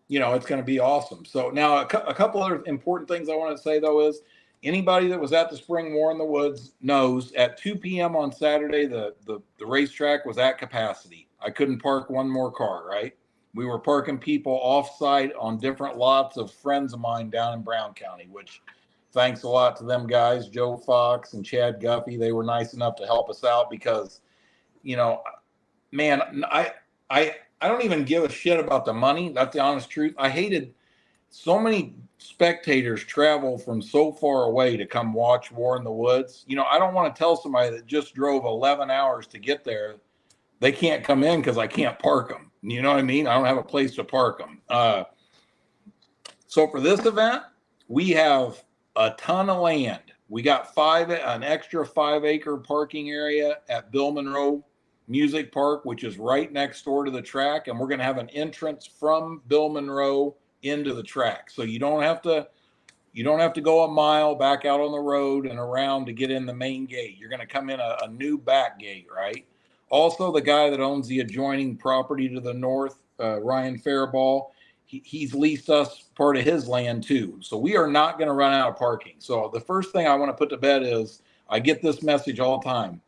you know, it's going to be awesome. So now a couple other important things I want to say, though, is anybody that was at the Spring War in the Woods knows at 2 p.m. on Saturday, the racetrack was at capacity. I couldn't park one more car, right? We were parking people off-site on different lots of friends of mine down in Brown County, which thanks a lot to them guys, Joe Fox and Chad Guffey. They were nice enough to help us out because, you know, man, I don't even give a shit about the money. That's the honest truth. I hated so many spectators travel from so far away to come watch War in the Woods. You know, I don't want to tell somebody that just drove 11 hours to get there, they can't come in because I can't park them. You know what I mean? I don't have a place to park them. So for this event, we have a ton of land. We got an extra 5-acre parking area at Bill Monroe Music Park, which is right next door to the track, and we're going to have an entrance from Bill Monroe into the track, so you don't have to go a mile back out on the road and around to get in the main gate. You're going to come in a new back gate, right? Also, the guy that owns the adjoining property to the north, Ryan Faribault, he's leased us part of his land too, so we are not going to run out of parking. So the first thing I want to put to bed is, I get this message all the time: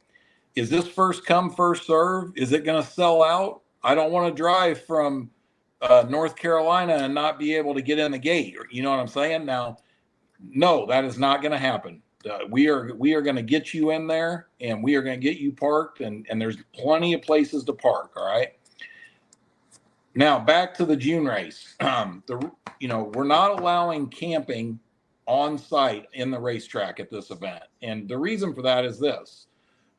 is this first come, first serve? Is it going to sell out? I don't want to drive from North Carolina and not be able to get in the gate. You know what I'm saying? Now, no, that is not going to happen. We are going to get you in there, and we are going to get you parked, and there's plenty of places to park. All right. Now back to the June race. We're not allowing camping on site in the racetrack at this event, and the reason for that is this.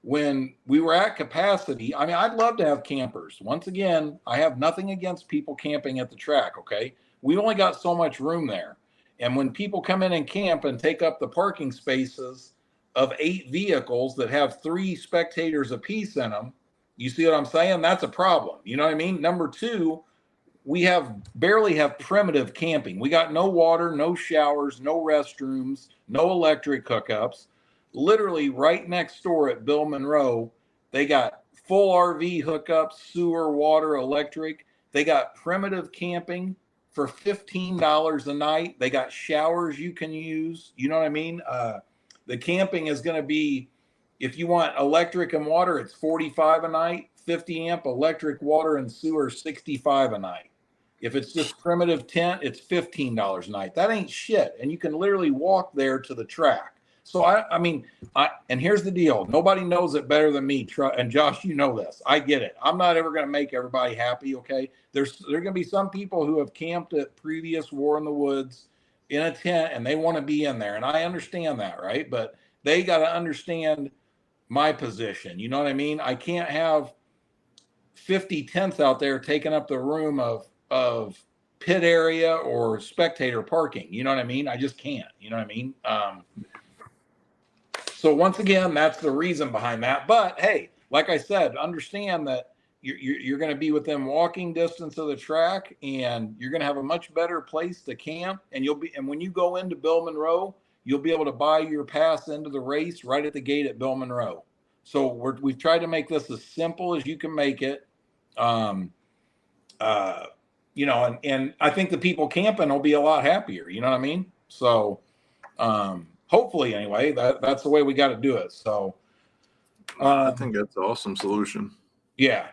When we were at capacity, I mean, I'd love to have campers. Once again, I have nothing against people camping at the track, okay? We only got so much room there. And when people come in and camp and take up the parking spaces of 8 vehicles that have 3 spectators apiece in them, you see what I'm saying? That's a problem. You know what I mean? Number 2, we barely have primitive camping. We got no water, no showers, no restrooms, no electric hookups. Literally right next door at Bill Monroe, they got full RV hookups, sewer, water, electric. They got primitive camping for $15 a night. They got showers you can use. You know what I mean? The camping is going to be, if you want electric and water, it's $45 a night. 50 amp electric, water, and sewer, $65 a night. If it's just primitive tent, it's $15 a night. That ain't shit. And you can literally walk there to the track. So and here's the deal. Nobody knows it better than me. And Josh, you know this. I get it. I'm not ever going to make everybody happy. Okay. There are going to be some people who have camped at previous War in the Woods in a tent and they want to be in there. And I understand that. Right. But they got to understand my position. You know what I mean? I can't have 50 tents out there taking up the room of pit area or spectator parking. You know what I mean? I just can't. You know what I mean? So once again, that's the reason behind that. But hey, like I said, understand that you're going to be within walking distance of the track, and you're going to have a much better place to camp. And when you go into Bill Monroe, you'll be able to buy your pass into the race right at the gate at Bill Monroe. So we've tried to make this as simple as you can make it. And I think the people camping will be a lot happier. You know what I mean? So, hopefully, anyway, that's the way we got to do it. So, I think that's an awesome solution. Yeah.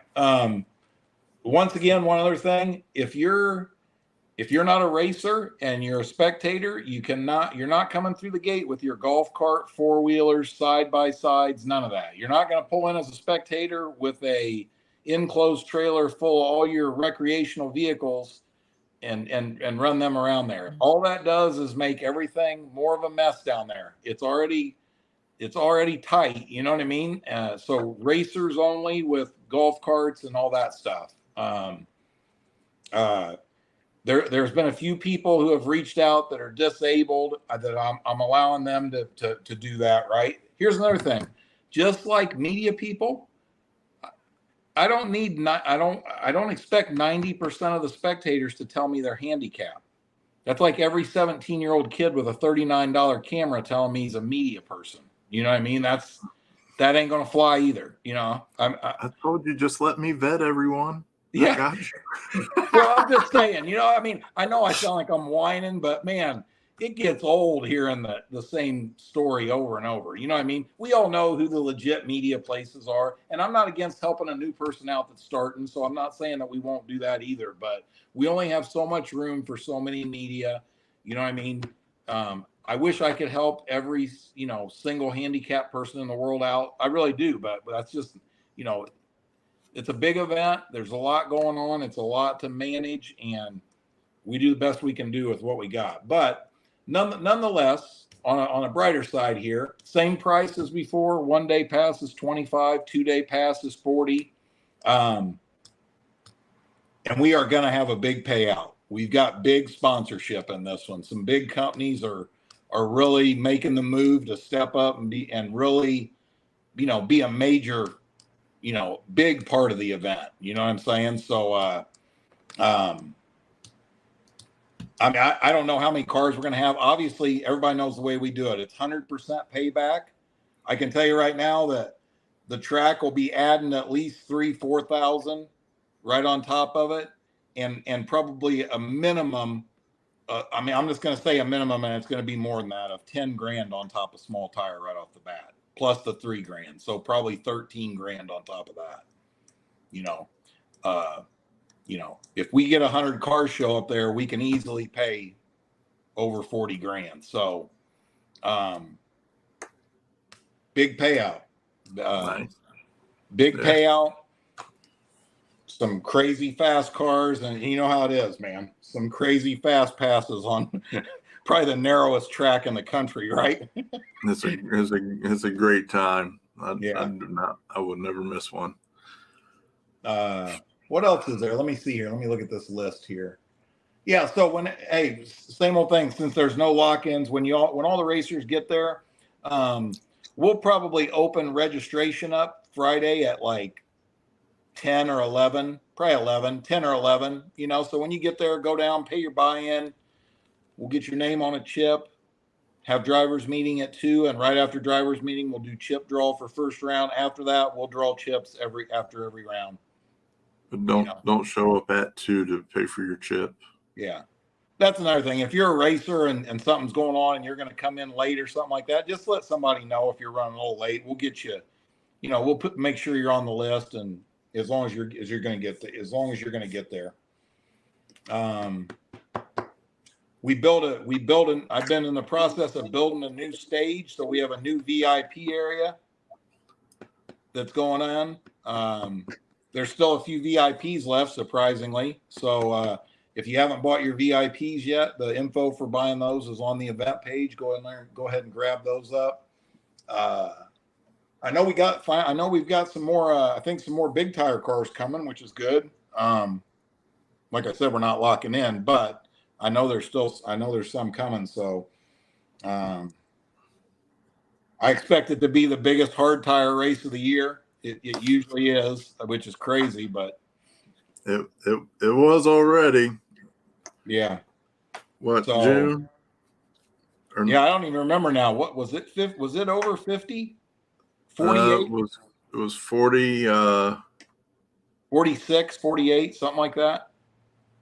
Once again, one other thing: if you're not a racer and you're a spectator, you're not coming through the gate with your golf cart, 4-wheelers, side-by-sides, none of that. You're not going to pull in as a spectator with a enclosed trailer full of all your recreational vehicles and run them around there. All that does is make everything more of a mess down there. It's already it's already tight. You know what I mean? So racers only with golf carts and all that stuff. There's been a few people who have reached out that are disabled that I'm allowing them to do that. Right. Here's another thing. Just like media people, I don't expect 90% of the spectators to tell me they're handicapped. That's like every 17-year-old kid with a $39 camera telling me he's a media person. You know what I mean? That ain't gonna fly either. You know, I told you, just let me vet everyone. Yeah. I got you. Well, I'm just saying, you know, I mean, I know I sound like I'm whining, but man, it gets old hearing the same story over and over. You know what I mean? We all know who the legit media places are, and I'm not against helping a new person out that's starting, so I'm not saying that we won't do that either, but we only have so much room for so many media. You know what I mean? I wish I could help every, you know, single handicapped person in the world out. I really do, but that's just, you know, it's a big event. There's a lot going on. It's a lot to manage, and we do the best we can do with what we got. But nonetheless, on a brighter side here, same price as before. 1 day pass is $25. 2 day pass is $40. And we are going to have a big payout. We've got big sponsorship in this one. Some big companies are really making the move to step up and really, you know, be a major, you know, big part of the event. You know what I'm saying? So, I mean, I don't know how many cars we're going to have. Obviously, everybody knows the way we do it. It's 100% payback. I can tell you right now that the track will be adding at least 4,000 right on top of it, and probably a minimum. I mean, I'm just going to say a minimum, and it's going to be more than that, of 10 grand on top of small tire right off the bat, plus the 3 grand. So probably 13 grand on top of that. You know, if we get 100 cars show up there, we can easily pay over 40 grand. So, big payout, Nice. big Yeah. payout, some crazy fast cars. And you know how it is, man, some crazy fast passes on probably the narrowest track in the country, right? It's a great time. I would never miss one. What else is there? Let me see here. Let me look at this list here. Yeah. So same old thing. Since there's no lock-ins, when all the racers get there, we'll probably open registration up Friday at like 10 or 11, probably 11, 10 or 11. You know, so when you get there, go down, pay your buy-in. We'll get your name on a chip. Have drivers meeting at 2, and right after drivers meeting, we'll do chip draw for first round. After that, we'll draw chips after every round. But don't show up at 2 to pay for your chip. Yeah. That's another thing. If you're a racer and something's going on and you're going to come in late or something like that, just let somebody know if you're running a little late. We'll get you, you know, make sure you're on the list, and as long as you're going to get there. I've been in the process of building a new stage, so we have a new VIP area that's going on. There's still a few VIPs left, surprisingly. So if you haven't bought your VIPs yet, the info for buying those is on the event page. Go ahead and grab those up. I know we've got some more. I think some more big tire cars coming, which is good. Like I said, we're not locking in, but I know there's some coming. So I expect it to be the biggest hard tire race of the year. It usually is, which is crazy, but it was already. Yeah. June? Yeah, I don't even remember now. What was it? Was it over 50? 48? It was 40. 46, 48, something like that.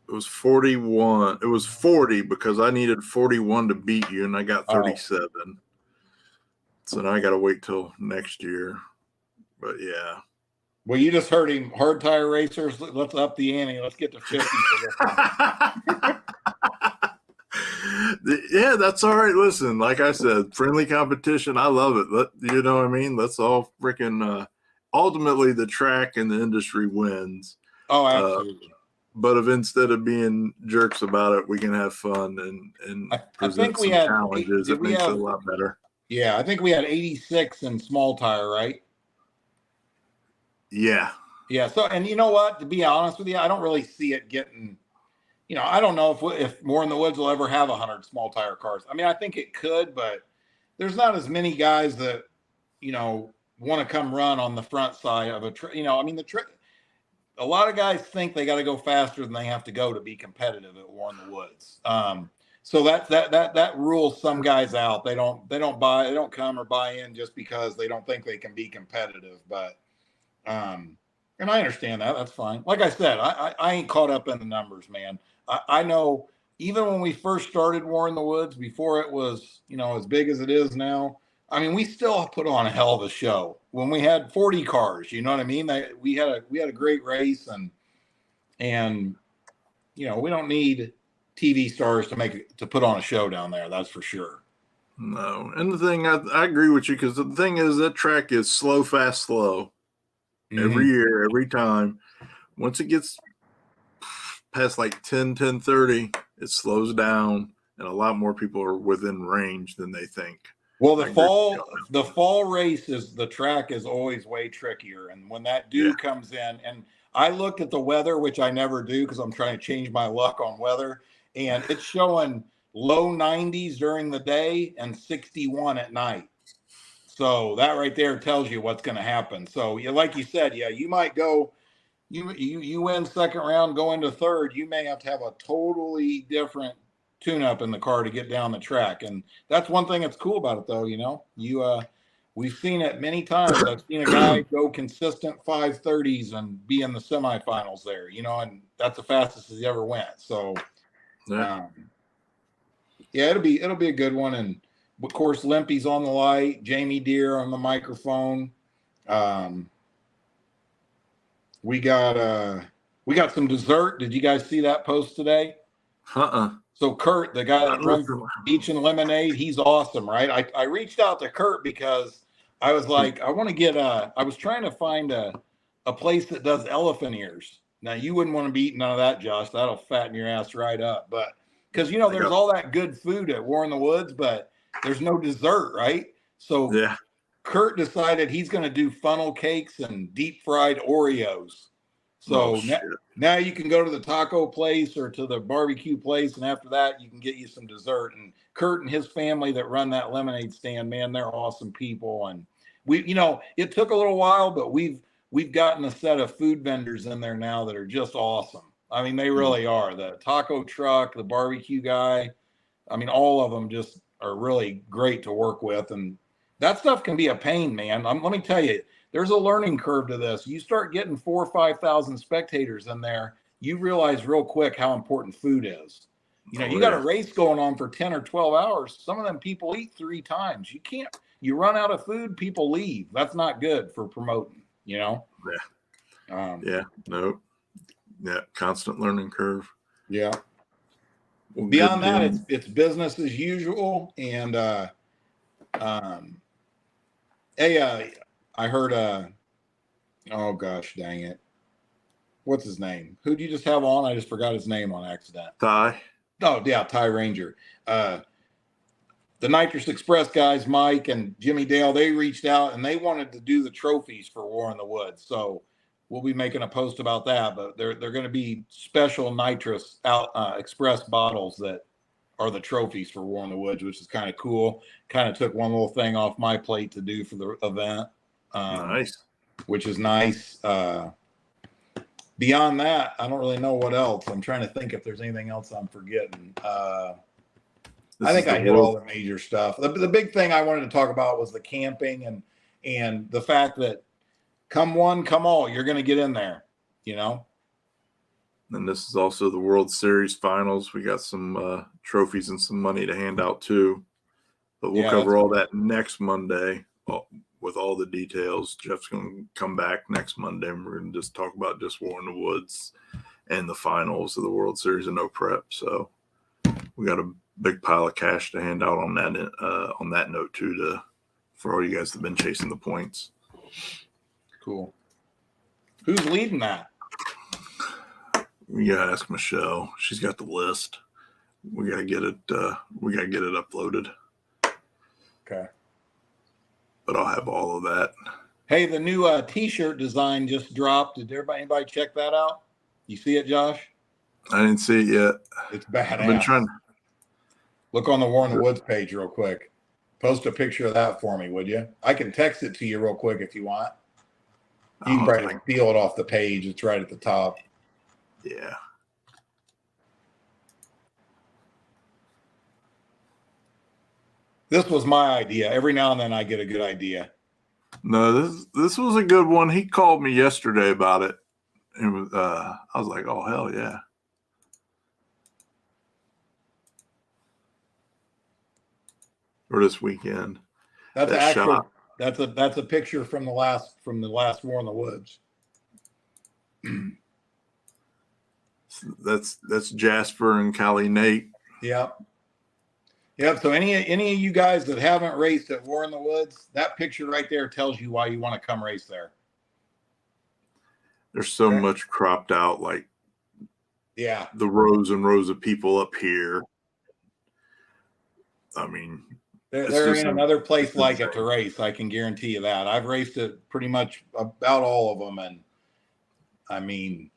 It was 41. It was 40 because I needed 41 to beat you, and I got 37. So now I got to wait till next year. But yeah. Well, you just heard him. Hard tire racers, let's up the ante. Let's get to 50 for this one. Yeah, that's all right. Listen, like I said, friendly competition. I love it. You know what I mean? Let's all freaking ultimately the track and the industry wins. Oh, absolutely. But if instead of being jerks about it, we can have fun and present some challenges, it makes it a lot better. Yeah, I think we had 86 in small tire, right? Yeah. Yeah. So, and you know what? To be honest with you, I don't really see it getting. I don't know if More in the Woods will ever have 100 small tire cars. I mean, I think it could, but there's not as many guys that want to come run on the front side of I mean, a lot of guys think they got to go faster than they have to go to be competitive at War in the Woods. So that rules some guys out. They don't come or buy in just because they don't think they can be competitive. But and I understand that. That's fine. Like I said, I ain't caught up in the numbers, man. I know even when we first started War in the Woods, before it was as big as it is now. I mean, we still put on a hell of a show when we had 40 cars. You know what I mean? We had a great race, and we don't need TV stars to put on a show down there. That's for sure. No, and the thing I agree with you, because the thing is that track is slow, fast, slow. Every year, every time. Once it gets past like 10:30, it slows down, and a lot more people are within range than they think. Well, the fall race the track is always way trickier, and when that dew comes in, and I looked at the weather, which I never do because I'm trying to change my luck on weather, and it's showing low 90s during the day and 61 at night. So that right there tells you what's going to happen. So like you said, you might go, you win second round, go into third. You may have to have a totally different tune-up in the car to get down the track, and that's one thing that's cool about it, though. We've seen it many times. I've seen a guy go consistent 530s and be in the semifinals there. And that's the fastest he ever went. So, it'll be a good one. And of course, Limpy's on the light, Jamie Deere on the microphone. We got some dessert. Did you guys see that post today? So Kurt, the guy that runs Beach and Lemonade, he's awesome, right? I reached out to Kurt because I was like, I want to get I was trying to find a place that does elephant ears. Now you wouldn't want to be eating none of that, Josh. That'll fatten your ass right up. But because there's all that good food at War in the Woods, but there's no dessert, right? So Kurt decided he's going to do funnel cakes and deep fried Oreos. So now you can go to the taco place or to the barbecue place, and after that, you can get you some dessert. And Kurt and his family that run that lemonade stand, man, they're awesome people. And it took a little while, but we've gotten a set of food vendors in there now that are just awesome. I mean, they really are. The taco truck, the barbecue guy, I mean, all of them just are really great to work with. And that stuff can be a pain, man. Let me tell you, there's a learning curve to this. You start getting 4,000 or 5,000 spectators in there, you realize real quick how important food is. You got a race going on for 10 or 12 hours. Some of them people eat 3 times. You run out of food, people leave. That's not good for promoting, Constant learning curve. Yeah. Well, beyond that, it's business as usual. And hey, I heard oh gosh, dang it. What's his name? Who'd you just have on? I just forgot his name on accident. Ty. Oh, yeah, Ty Ranger. The Nitrous Express guys, Mike and Jimmy Dale, they reached out and they wanted to do the trophies for War in the Woods. So we'll be making a post about that, but they're going to be special Nitrous Express bottles that are the trophies for War in the Woods, which is kind of cool. Kind of took one little thing off my plate to do for the event. Nice. Which is nice. Beyond that, I don't really know what else. I'm trying to think if there's anything else I'm forgetting. I think I hit all the major stuff. The big thing I wanted to talk about was the camping and the fact that come one, come all, you're going to get in there, And this is also the World Series finals. We got some trophies and some money to hand out too. But we'll cover all that next Monday with all the details. Jeff's going to come back next Monday, and we're going to just talk about just War in the Woods and the finals of the World Series and no prep. So we got a big pile of cash to hand out on that note too, for all you guys that have been chasing the points. Cool. Who's leading that? We gotta ask Michelle. She's got the list. We gotta get it. We gotta get it uploaded. Okay. but I'll have all of that. Hey, the new T-shirt design just dropped. Did anybody check that out? You see it, Josh? I didn't see it yet. It's badass. I've been trying. Look on the War in the Woods page real quick. Post a picture of that for me, would you? I can text it to you real quick if you want. You can probably steal it off the page. It's right at the top. Yeah. This was my idea. Every now and then I get a good idea. No, this was a good one. He called me yesterday about it. It was, I was like, oh, hell yeah. Or this weekend. That's that's a picture from the last War in the Woods. That's Jasper and Callie Nate. Yep. So any of you guys that haven't raced at War in the Woods, that picture right there tells you why you want to come race there. There's so much cropped out, like the rows and rows of people up here. I mean, there ain't another place like it to race. I can guarantee you that. I've raced it pretty much about all of them, and I mean,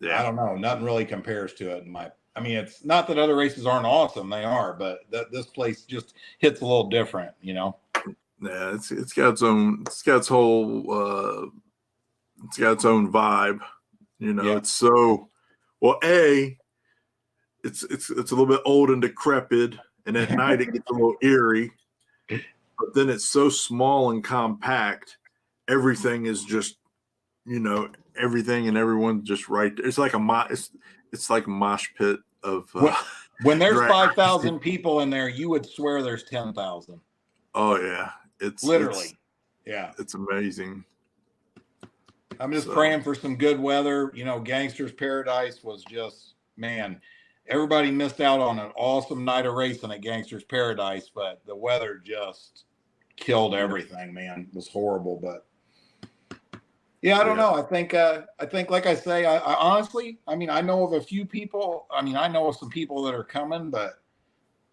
I don't know. Nothing really compares to it. I mean, it's not that other races aren't awesome; they are, but this place just hits a little different, you know. Yeah, it's got its own. It's got its whole. It's got its own vibe, you know. It's so well. It's a little bit old and decrepit, and at night it gets a little eerie. But then it's so small and compact. Everything is just, you know, everything and everyone's just right there. It's like it's like a mosh pit of. When there's 5,000 people in there, you would swear there's 10,000. Oh yeah, it's literally, it's amazing. I'm just praying for some good weather. You know, Gangster's Paradise was just, man, everybody missed out on an awesome night of racing at Gangster's Paradise, but the weather just killed everything, man. It was horrible, but yeah, I don't know. I think, like I say, I honestly, I mean, I know of a few people. I mean, I know of some people that are coming, but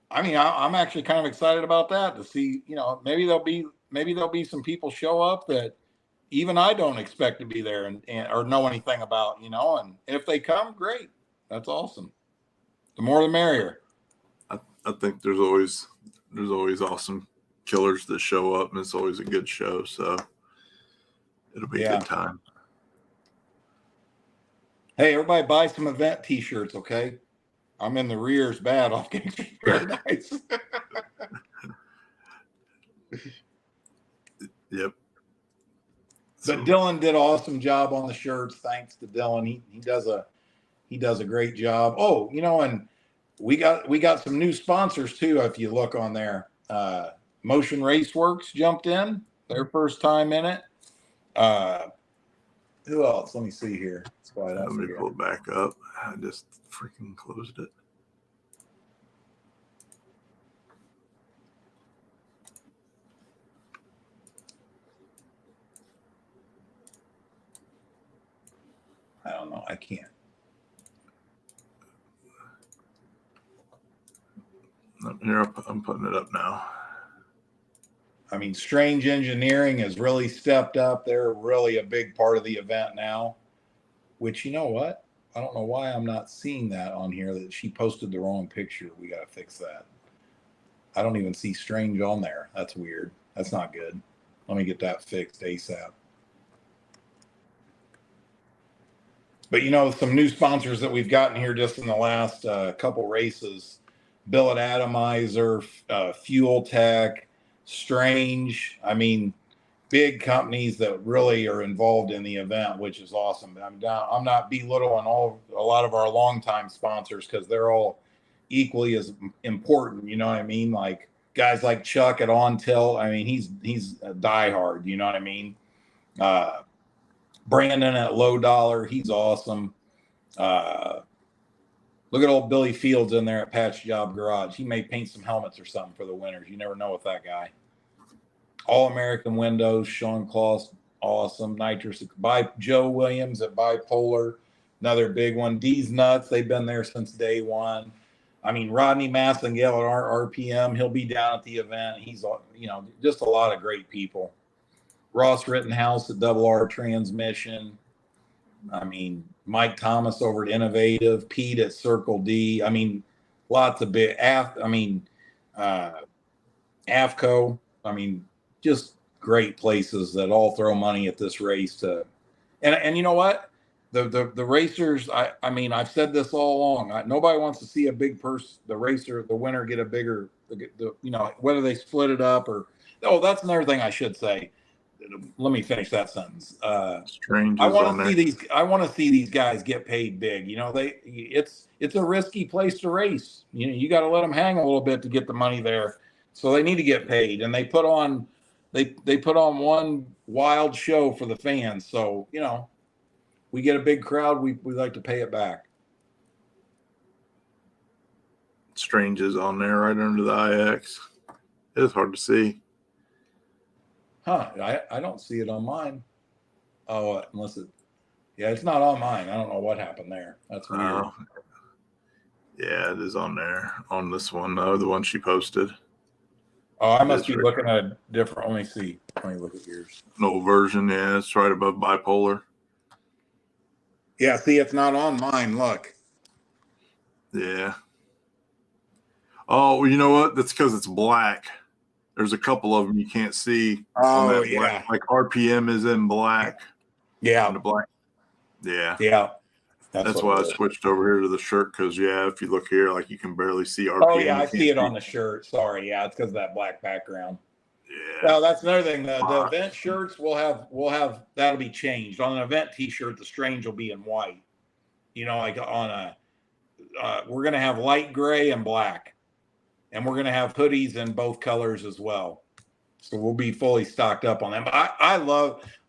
I mean, I'm actually kind of excited about that to see, you know, maybe there'll be some people show up that even I don't expect to be there and or know anything about, you know, and if they come, great. That's awesome. The more the merrier. I think there's always awesome killers that show up, and it's always a good show, so it'll be a good time. Hey, everybody buy some event t-shirts, okay? I'm in the rears bad off Gangster's Paradise. Yep. But Dylan did an awesome job on the shirts. Thanks to Dylan. He does a great job. Oh, you know, and we got some new sponsors too. If you look on there, Motion Raceworks jumped in, their first time in it. Who else? Let me see here. Let me pull it back up. I just freaking closed it. I don't know. I can't. Here, I'm putting it up now. I mean, Strange Engineering has really stepped up. They're really a big part of the event now, which, you know what? I don't know why I'm not seeing that on here, that she posted the wrong picture. We got to fix that. I don't even see Strange on there. That's weird. That's not good. Let me get that fixed ASAP. But, you know, some new sponsors that we've gotten here just in the last couple races, Billet Atomizer, Fuel Tech, Strange. I mean, big companies that really are involved in the event, which is awesome. I'm not belittling a lot of our longtime sponsors, because they're all equally as important. You know what I mean? Like guys like Chuck at On Tilt. I mean, he's a diehard. You know what I mean? Brandon at Low Dollar, he's awesome. Look at old Billy Fields in there at Patch Job Garage. He may paint some helmets or something for the winners. You never know with that guy. All American Windows, Sean Claus, awesome. Nitrous by Joe Williams at Bipolar, another big one. D's Nuts, they've been there since day one. I mean, Rodney Massengale at our RPM, he'll be down at the event. He's, just a lot of great people. Ross Rittenhouse at Double R Transmission. I mean, Mike Thomas over at Innovative, Pete at Circle D. I mean, lots of big, AFCO. I mean, just great places that all throw money at this race to, and you know what? The racers, I mean, I've said this all along. Nobody wants to see a big the winner get a bigger, whether they split it up or, that's another thing I should say. Let me finish that sentence. Strange. I want to see these guys get paid big. It's a risky place to race. You got to let them hang a little bit to get the money there. So they need to get paid, and they put on one wild show for the fans. So we get a big crowd. We like to pay it back. Strange is on there right under the IX. It's hard to see. Huh? I don't see it on mine. Oh, it's not on mine. I don't know what happened there. That's weird. Yeah, it is on there on this one though, the one she posted. Oh, I must be looking at a different. Let me see. Let me look at yours. An old version, yeah, it's right above bipolar. Yeah, see, it's not on mine. Look. Yeah. Oh, well, you know what? That's because it's black. There's a couple of them you can't see. Oh, yeah. Black. Like RPM is in black. Yeah. On the black. Yeah. Yeah. That's why I switched over here to the shirt because, if you look here, like you can barely see RPM. Oh, yeah, I see it on the shirt. Sorry. Yeah, it's because of that black background. Yeah. Well, that's another thing. The event shirts we'll have that'll be changed. On an event T-shirt, the strange will be in white. Like on a we're gonna have light gray and black, and we're gonna have hoodies in both colors as well. So we'll be fully stocked up on them. But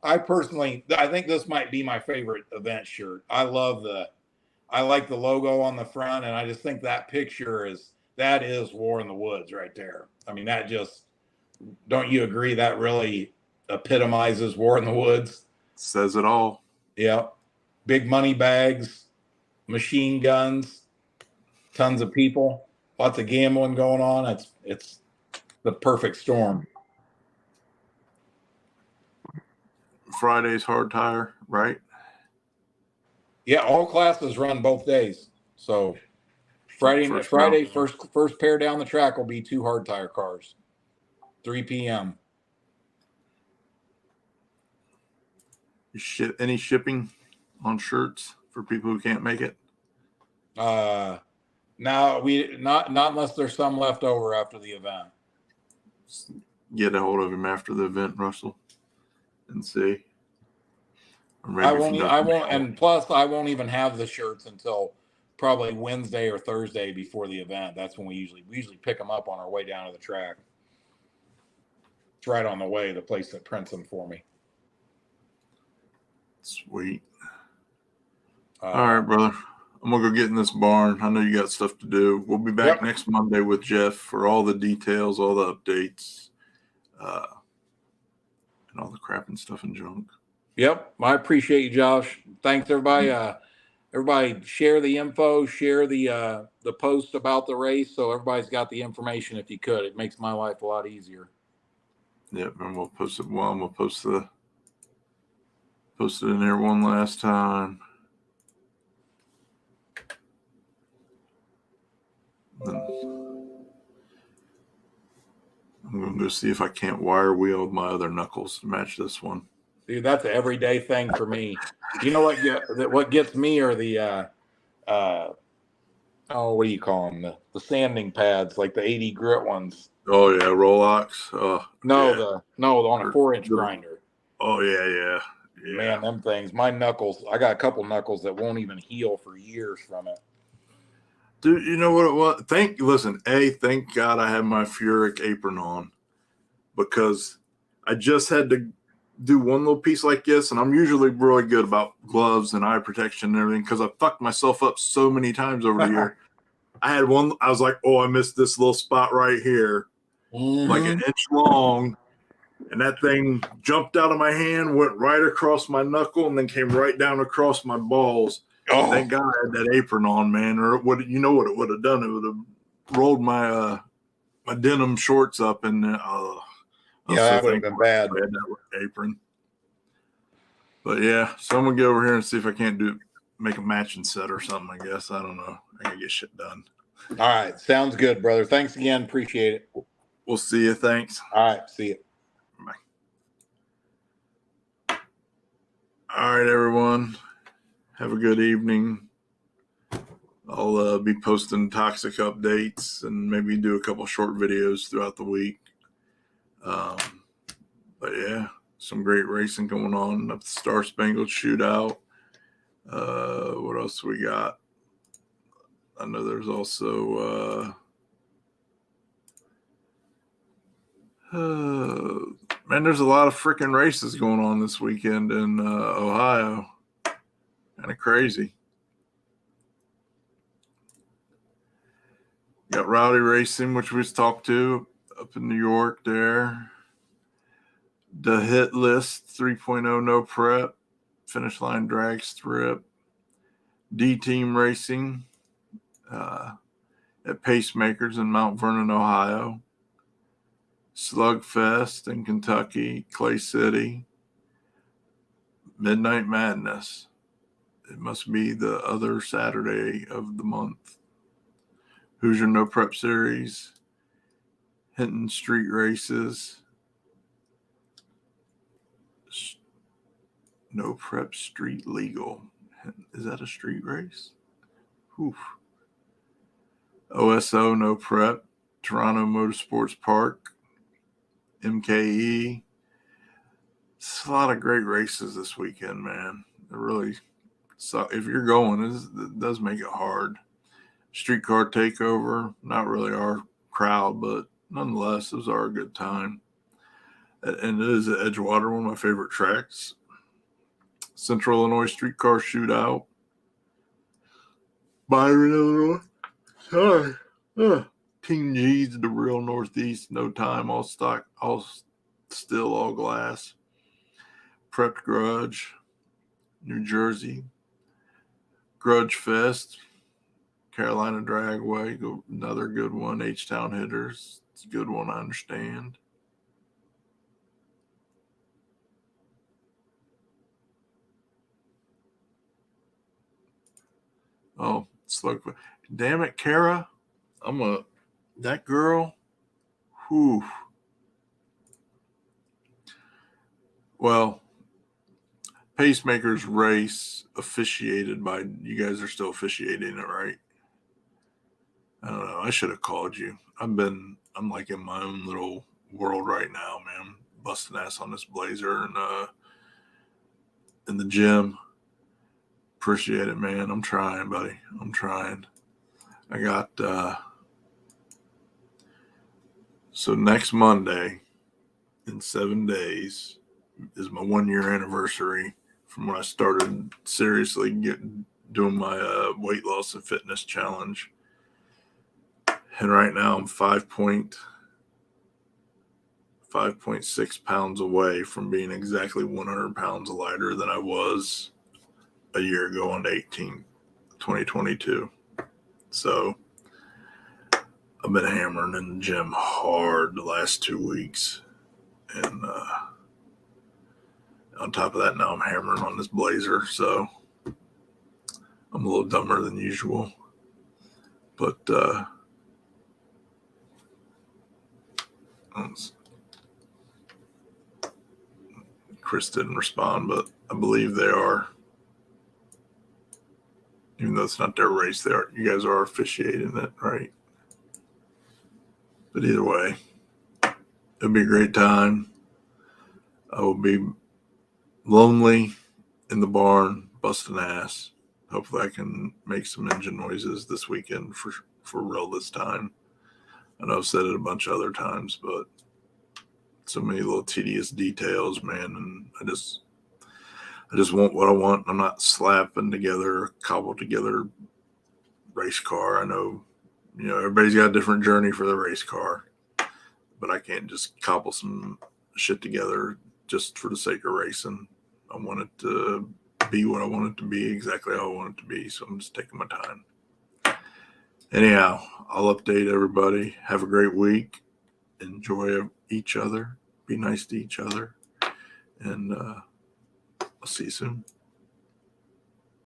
I personally think this might be my favorite event shirt. I like the logo on the front, and I just think that picture is War in the Woods right there. I mean, don't you agree that really epitomizes War in the Woods? Says it all. Yeah. Big money bags, machine guns, tons of people, lots of gambling going on. It's the perfect storm. Friday's hard tire, right? Yeah, all classes run both days. So Friday first pair down the track will be 2 hard tire cars. 3 p.m. Any shipping on shirts for people who can't make it? No, not unless there's some left over after the event. Get a hold of him after the event, Russell, and see. I won't, and plus I won't even have the shirts until probably Wednesday or Thursday before the event. That's when we usually pick them up on our way down to the track. It's right on the way, the place that prints them for me. Sweet. All right, brother. I'm going to go get in this barn. I know you got stuff to do. We'll be back next Monday with Jeff for all the details, all the updates, and all the crap and stuff and junk. Yep. I appreciate you, Josh. Thanks, everybody. Everybody share the info, share the post about the race so everybody's got the information if you could. It makes my life a lot easier. Yep, and we'll post it. Well, we'll post it in there one last time. Then I'm going to go see if I can't wire wheel my other knuckles to match this one. Dude, that's an everyday thing for me. You know what gets me are the what do you call them? The sanding pads, like the 80 grit ones. Oh yeah, Rolox. On a 4-inch grinder. Oh yeah. Man, them things. My knuckles. I got a couple knuckles that won't even heal for years from it. Dude, you know what it was? Thank God I had my Furic apron on, because I just had to do one little piece like this, and I'm usually really good about gloves and eye protection and everything because I fucked myself up so many times over the year. I had one, I was like, I missed this little spot right here, like an inch long, and that thing jumped out of my hand, went right across my knuckle, and then came right down across my balls. Thank God I had that apron on, man. Or what? You know what it would have done? It would have rolled my my denim shorts up, and that would have been bad. I had that apron. But yeah, so I'm gonna get over here and see if I can't make a matching set or something. I guess I don't know. I gotta get shit done. All right, sounds good, brother. Thanks again. Appreciate it. We'll see you. Thanks. All right, see you. Bye. All right, everyone. Have a good evening. I'll be posting toxic updates and maybe do a couple short videos throughout the week. But yeah, some great racing going on up the Star Spangled Shootout. What else we got? I know there's also man, there's a lot of freaking races going on this weekend in Ohio. Kind of crazy. Got Rowdy Racing, which we just talked to up in New York there. The Hit List 3.0 no prep. Finish line drag strip. D-Team Racing at Pacemakers in Mount Vernon, Ohio. Slugfest in Kentucky, Clay City. Midnight Madness. It must be the other Saturday of the month. Hoosier No Prep Series. Hinton Street Races. No Prep Street Legal. Is that a street race? Oof. OSO No Prep. Toronto Motorsports Park. MKE. It's a lot of great races this weekend, man. It really, so if you're going, it does make it hard. Streetcar Takeover, not really our crowd, but nonetheless, those are a good time. And it is at Edgewater, one of my favorite tracks. Central Illinois Streetcar Shootout. Byron, Illinois. Sorry. Team G's, the real Northeast, no time, all stock, all still, all glass. Prepped Grudge, New Jersey. Grudge Fest, Carolina Dragway, another good one. H-Town Hitters, it's a good one, I understand. Oh, Slug. Damn it, Kara. That girl. Whew. Well, Pacemakers race officiated by, you guys are still officiating it, right? I don't know. I should have called you. I'm like in my own little world right now, man. Busting ass on this blazer and in the gym. Appreciate it, man. I'm trying, buddy. I'm trying. I got so next Monday in 7 days is my 1 year anniversary from when I started seriously doing my weight loss and fitness challenge. And right now I'm 5.6 pounds away from being exactly 100 pounds lighter than I was a year ago on 2022. So I've been hammering in the gym hard the last 2 weeks. And on top of that, now I'm hammering on this blazer. So I'm a little dumber than usual. But Chris didn't respond, but I believe they are. Even though it's not their race, you guys are officiating it, right? But either way, it'll be a great time. I will be lonely in the barn, busting ass. Hopefully I can make some engine noises this weekend for real this time. I know I've said it a bunch of other times, but so many little tedious details, man. And I just want what I want. I'm not slapping together a cobbled together race car. I know, everybody's got a different journey for the race car, but I can't just cobble some shit together just for the sake of racing. I want it to be what I want it to be, exactly how I want it to be. So I'm just taking my time. Anyhow, I'll update everybody. Have a great week. Enjoy each other. Be nice to each other. And I'll see you soon.